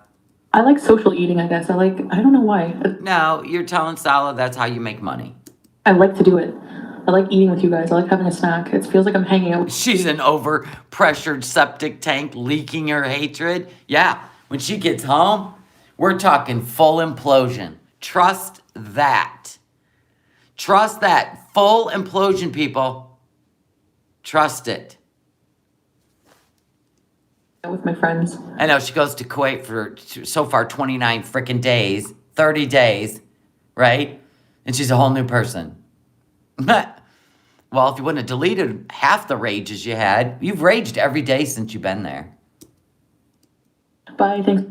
I like social eating, I guess. I don't know why. No, you're telling Salah that's how you make money. I like to do it. I like eating with you guys. I like having a snack. It feels like I'm hanging out. She's an overpressured septic tank leaking her hatred. Yeah, when she gets home, we're talking full implosion. Trust that. Trust that. Full implosion, people. Trust it. With my friends. I know she goes to Kuwait for so far 29 freaking days, 30 days, right? And she's a whole new person. Well, if you wouldn't have deleted half the rages you had, you've raged every day since you've been there. Bye, thanks.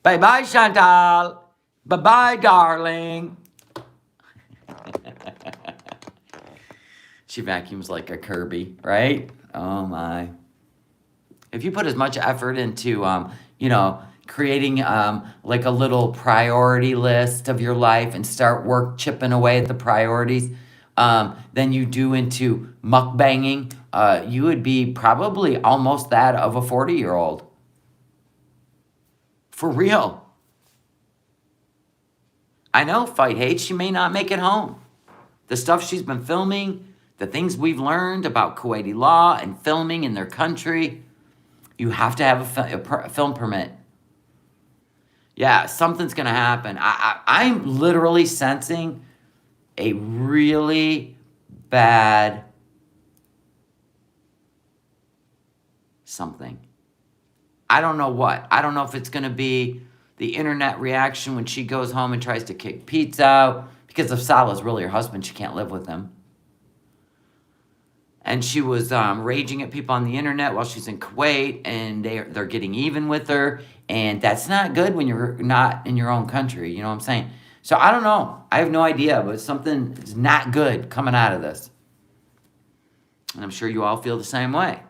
Bye-bye, Chantal. Bye-bye, darling. She vacuums like a Kirby, right? Oh my. If you put as much effort into, creating like a little priority list of your life and start chipping away at the priorities, than you do into mukbanging, you would be probably almost that of a 40-year-old. For real. I know, fight hate, she may not make it home. The stuff she's been filming, the things we've learned about Kuwaiti law and filming in their country, you have to have a film permit. Yeah, something's going to happen. I'm literally sensing a really bad something. I don't know what. I don't know if it's going to be the internet reaction when she goes home and tries to kick Pete out. Because if Salah's really her husband, she can't live with him. And she was raging at people on the internet while she's in Kuwait, and they're getting even with her. And that's not good when you're not in your own country. You know what I'm saying? So I don't know. I have no idea, but something is not good coming out of this. And I'm sure you all feel the same way.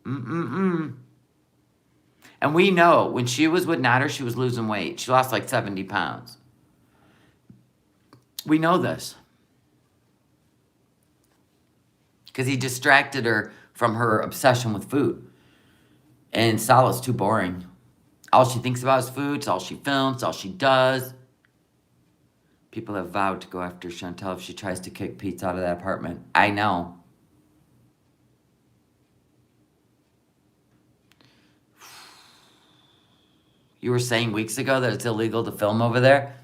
And we know when she was with Nader, she was losing weight. She lost like 70 pounds. We know this. Because he distracted her from her obsession with food. And Salah's too boring. All she thinks about is food. It's all she films. It's all she does. People have vowed to go after Chantel if she tries to kick Pete out of that apartment. I know. You were saying weeks ago that it's illegal to film over there?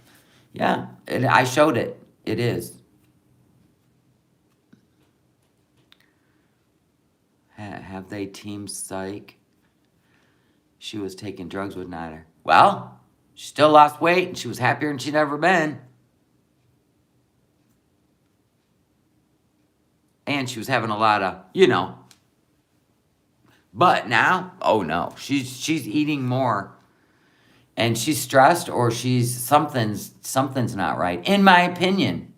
Yeah, I showed it. It is. Have they teamed psych? She was taking drugs with Nader. Well, she still lost weight and she was happier than she'd ever been. And she was having a lot of, But now, oh no, she's eating more. And she's stressed or something's not right, in my opinion.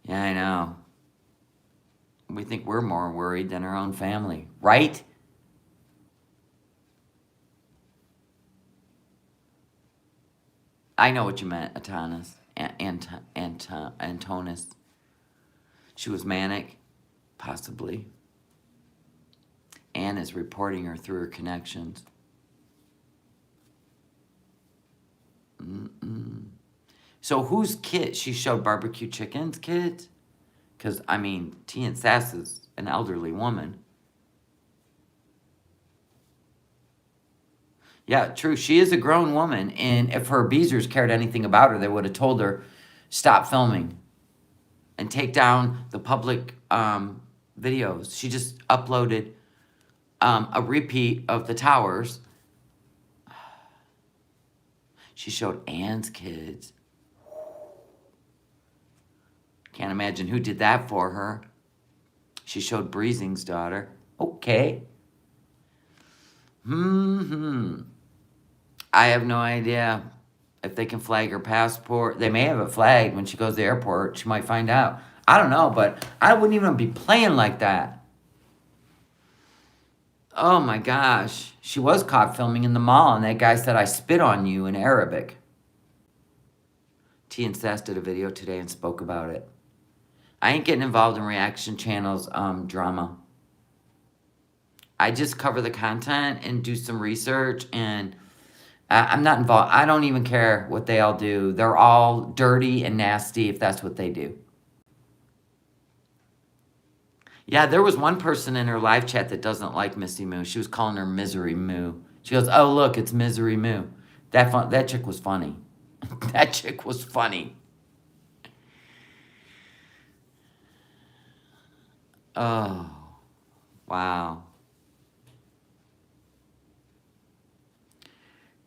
Yeah, I know. We think we're more worried than our own family, right? I know what you meant, Antonis. Antonis. She was manic, possibly. Anne is reporting her through her connections. So whose kid? She showed barbecue chicken's kids? Because, T and Sass is an elderly woman. Yeah, true. She is a grown woman. And if her abusers cared anything about her, they would have told her, stop filming. And take down the public videos. She just uploaded a repeat of the towers. She showed Anne's kids. Can't imagine who did that for her. She showed Breezing's daughter. Okay. I have no idea if they can flag her passport. They may have it flagged when she goes to the airport. She might find out. I don't know, but I wouldn't even be playing like that. Oh my gosh. She was caught filming in the mall, and that guy said, I spit on you in Arabic. T and Sass did a video today and spoke about it. I ain't getting involved in reaction channels drama. I just cover the content and do some research, and I'm not involved. I don't even care what they all do. They're all dirty and nasty if that's what they do. Yeah, there was one person in her live chat that doesn't like Missy Moo. She was calling her Misery Moo. She goes, oh, look, it's Misery Moo. That chick was funny. That chick was funny. Oh, wow.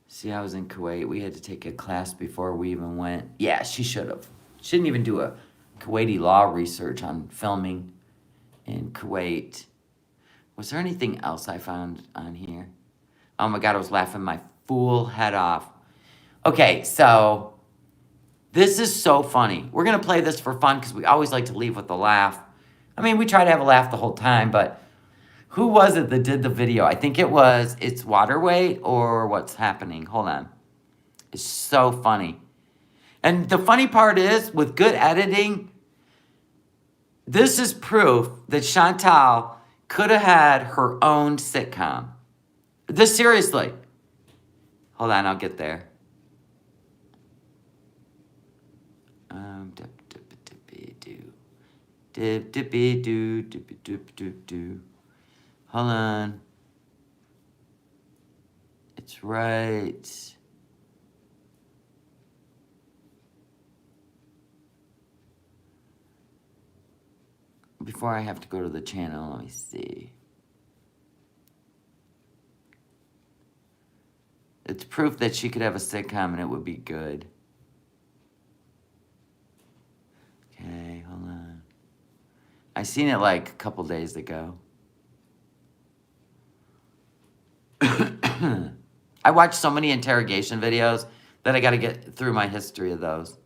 See, I was in Kuwait. We had to take a class before we even went. Yeah, she should have. She didn't even do a Kuwaiti law research on filming in Kuwait. Was there anything else I found on here? Oh my God, I was laughing my fool head off. Okay, so this is so funny. We're going to play this for fun because we always like to leave with a laugh. I mean, we try to have a laugh the whole time, but who was it that did the video? I think it was It's Water Weight or What's Happening. Hold on. It's so funny. And the funny part is, with good editing, this is proof that Chantal could have had her own sitcom. This, seriously. Hold on, I'll get there. Hold on. It's right. Before I have to go to the channel, let me see. It's proof that she could have a sitcom and it would be good. Okay, hold on. I seen it like a couple days ago. I watched so many interrogation videos that I got to get through my history of those.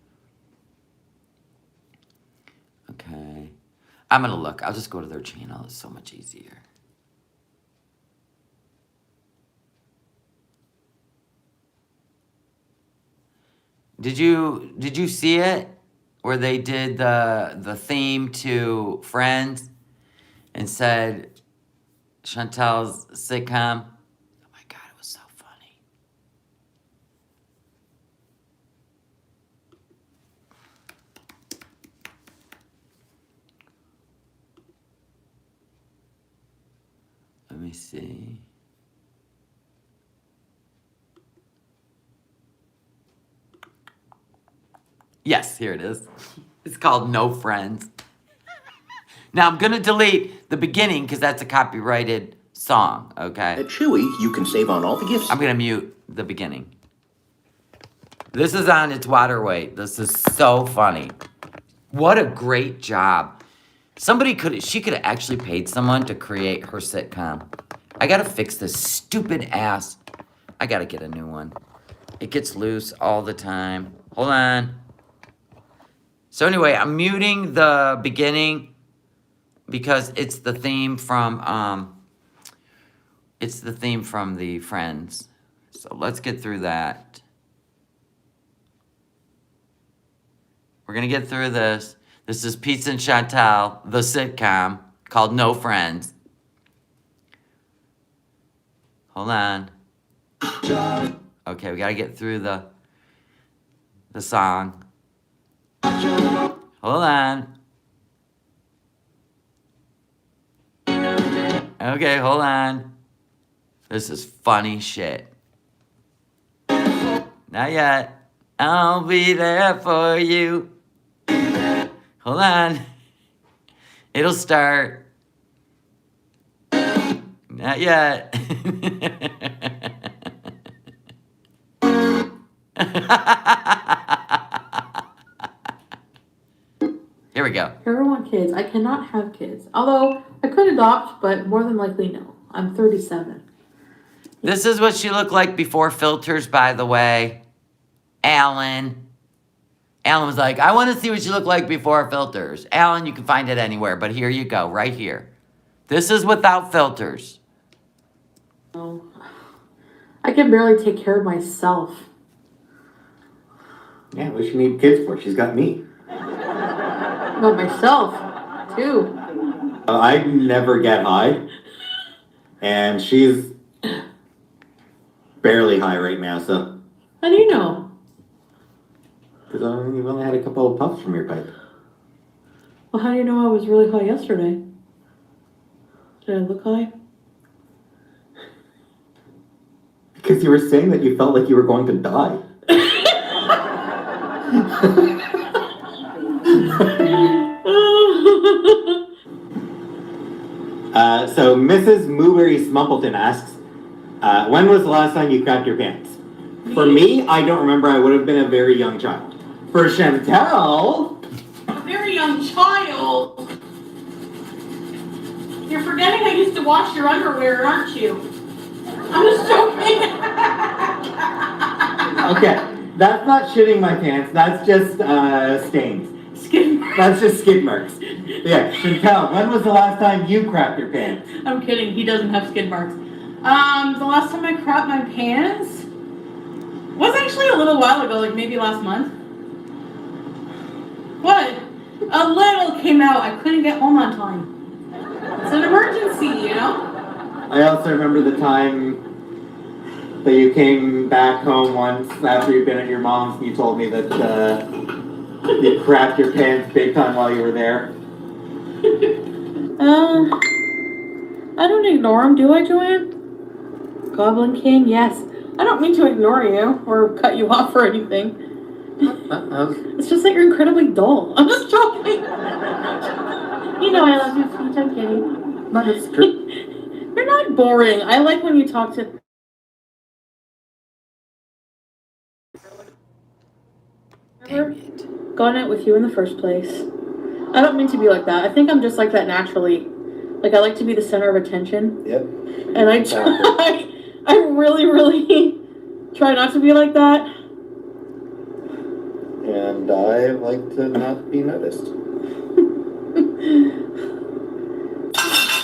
Okay. I'm going to look. I'll just go to their channel. It's so much easier. Did you see it? Where they did the theme to Friends and said Chantal's sitcom? Oh my God, it was so funny. Let me see. Yes, here it is. It's called No Friends. Now, I'm going to delete the beginning because that's a copyrighted song, okay? At Chewy, you can save on all the gifts. I'm going to mute the beginning. This is on It's Water Weight. This is so funny. What a great job. She could have actually paid someone to create her sitcom. I got to fix this stupid ass. I got to get a new one. It gets loose all the time. Hold on. So anyway, I'm muting the beginning because it's the theme from the Friends. So let's get through that. We're gonna get through this. This is Pete and Chantal, the sitcom called No Friends. Hold on. Okay, we gotta get through the song. Hold on. Okay, hold on. This is funny shit. Not yet. I'll be there for you. Hold on. It'll start. Not yet. Here we go. If you ever want kids, I cannot have kids. Although I could adopt, but more than likely no. I'm 37. This is what she looked like before filters, by the way. Alan was like, I want to see what she looked like before filters. Alan, you can find it anywhere, but here you go, right here. This is without filters. Oh, I can barely take care of myself. Yeah, what she need kids for? She's got me. About myself, too. I never get high. And she's barely high right now, so. How do you know? Because you've only had a couple of puffs from your pipe. Well, how do you know I was really high yesterday? Did I look high? Because you were saying that you felt like you were going to die. So Mrs. Mooberry Smumpleton asks, when was the last time you crapped your pants? For me, I don't remember. I would have been a very young child. For Chantal... A very young child? You're forgetting I used to wash your underwear, aren't you? I'm just joking. Okay, that's not shitting my pants. That's just stains. Skid marks. That's just skid marks. Yeah, Chantel, when was the last time you crapped your pants? I'm kidding. He doesn't have skid marks. The last time I crapped my pants was actually a little while ago, like maybe last month. What? A little came out. I couldn't get home on time. It's an emergency, you know? I also remember the time that you came back home once after you'd been at your mom's and you told me that you crapped your pants big time while you were there. I don't ignore him, do I, Joanne? Goblin King, yes. I don't mean to ignore you or cut you off or anything. It's just that you're incredibly dull. I'm just joking. You know I love you, sweet. I'm kidding. But it's true. You're not boring. I like when you talk to... Never gone out with you in the first place. I don't mean to be like that. I think I'm just like that naturally. Like, I like to be the center of attention. Yep. And I try... I really, really try not to be like that. And I like to not be noticed.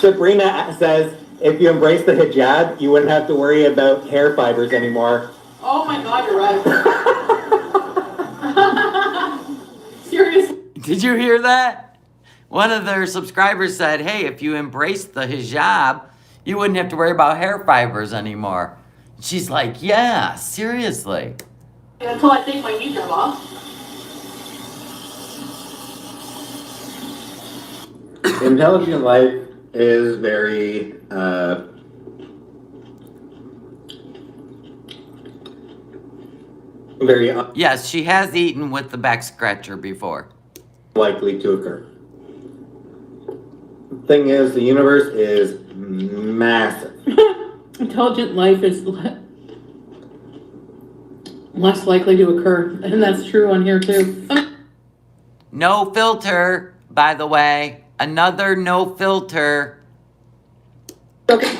Sabrina says, if you embrace the hijab, you wouldn't have to worry about hair fibers anymore. Oh my God, you're right. Seriously. Did you hear that? One of their subscribers said, hey, if you embrace the hijab, you wouldn't have to worry about hair fibers anymore. She's like, yeah, seriously. Until I take my hijab off. Intelligent life is very, very Yes, she has eaten with the back scratcher before. likely to occur. The thing is, the universe is massive. Intelligent life is less likely to occur. And that's true on here too. No filter, by the way. Another no filter. Okay.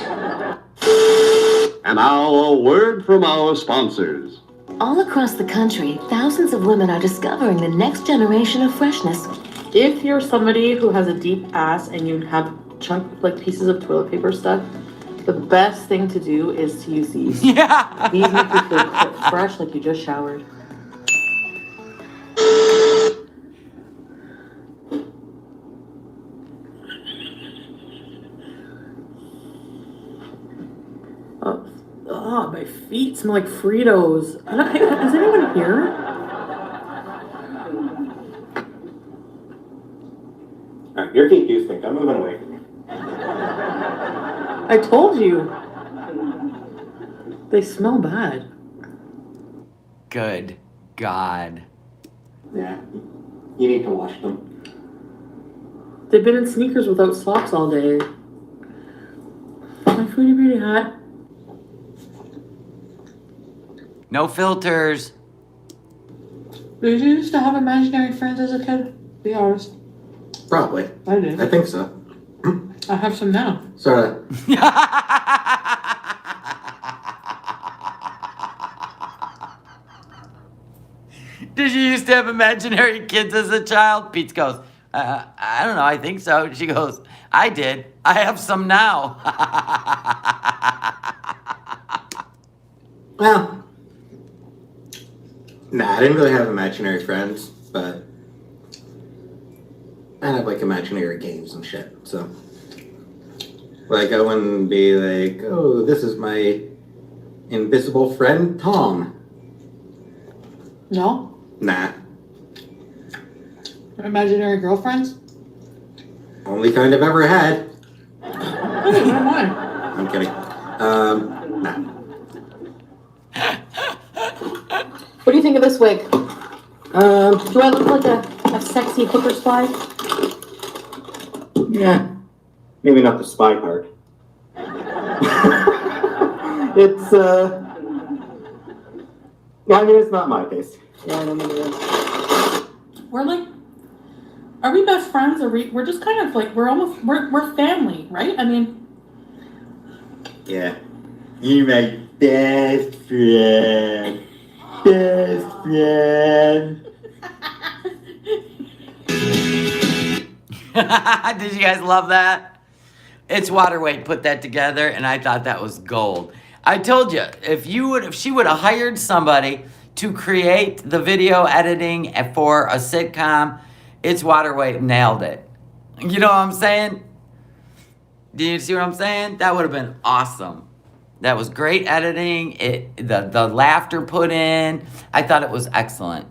And now a word from our sponsors. All across the country, thousands of women are discovering the next generation of freshness. If you're somebody who has a deep ass and you have like pieces of toilet paper stuck, the best thing to do is to use these. Yeah. These make you feel fresh, like you just showered. Oh, my feet smell like Fritos. Is anyone here? Your feet do stink. I'm moving away from you. I told you. They smell bad. Good God. Yeah. You need to wash them. They've been in sneakers without socks all day. My Foodie Beauty hat. No filters. Did you used to have imaginary friends as a kid? Be honest. Probably. I did. I think so. I have some now. Sorta. Did you used to have imaginary kids as a child? Pete goes, I don't know, I think so. She goes, I did. I have some now. Well, nah, I didn't really have imaginary friends, but I have like imaginary games and shit, so. Like, I wouldn't be like, oh, this is my invisible friend, Tom. No? Nah, Imaginary girlfriends? only kind I've ever had. What am I? I'm kidding. Nah. What do you think of this wig? Do I look like a sexy hooker spy? Yeah. Maybe not the spy part. It's, yeah, I mean, it's not my taste. Yeah, I don't know. We're like, are we best friends? Or we're just kind of like, we're family, right? I mean. Yeah. You're my best friend. Best friend. Did you guys love that? It's Waterweight put that together, and I thought that was gold. I told you, if she would have hired somebody to create the video editing for a sitcom, It's Waterweight nailed it. You know what I'm saying? Do you see what I'm saying? That would have been awesome. That was great editing. The laughter put in. I thought it was excellent.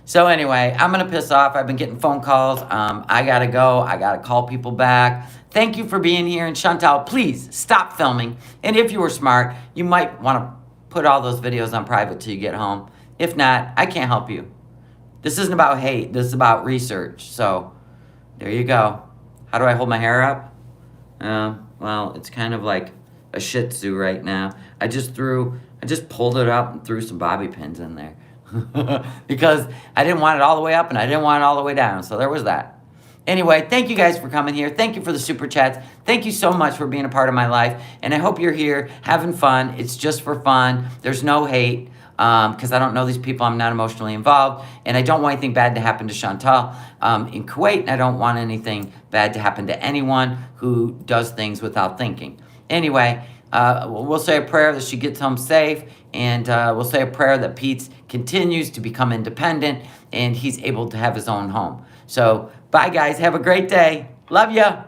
So anyway, I'm going to piss off. I've been getting phone calls. I got to go. I got to call people back. Thank you for being here. And Chantal, please stop filming. And if you were smart, you might want to put all those videos on private till you get home. If not, I can't help you. This isn't about hate. This is about research. So there you go. How do I hold my hair up? Well, it's kind of like a Shih Tzu right now. I just pulled it up and threw some bobby pins in there. Because I didn't want it all the way up and I didn't want it all the way down. So there was that. Anyway, thank you guys for coming here. Thank you for the super chats. Thank you so much for being a part of my life. And I hope you're here having fun. It's just for fun. There's no hate. Because I don't know these people. I'm not emotionally involved. And I don't want anything bad to happen to Chantal in Kuwait. And I don't want anything bad to happen to anyone who does things without thinking. Anyway, we'll say a prayer that she gets home safe. And we'll say a prayer that Pete continues to become independent and he's able to have his own home. So, bye guys. Have a great day. Love ya.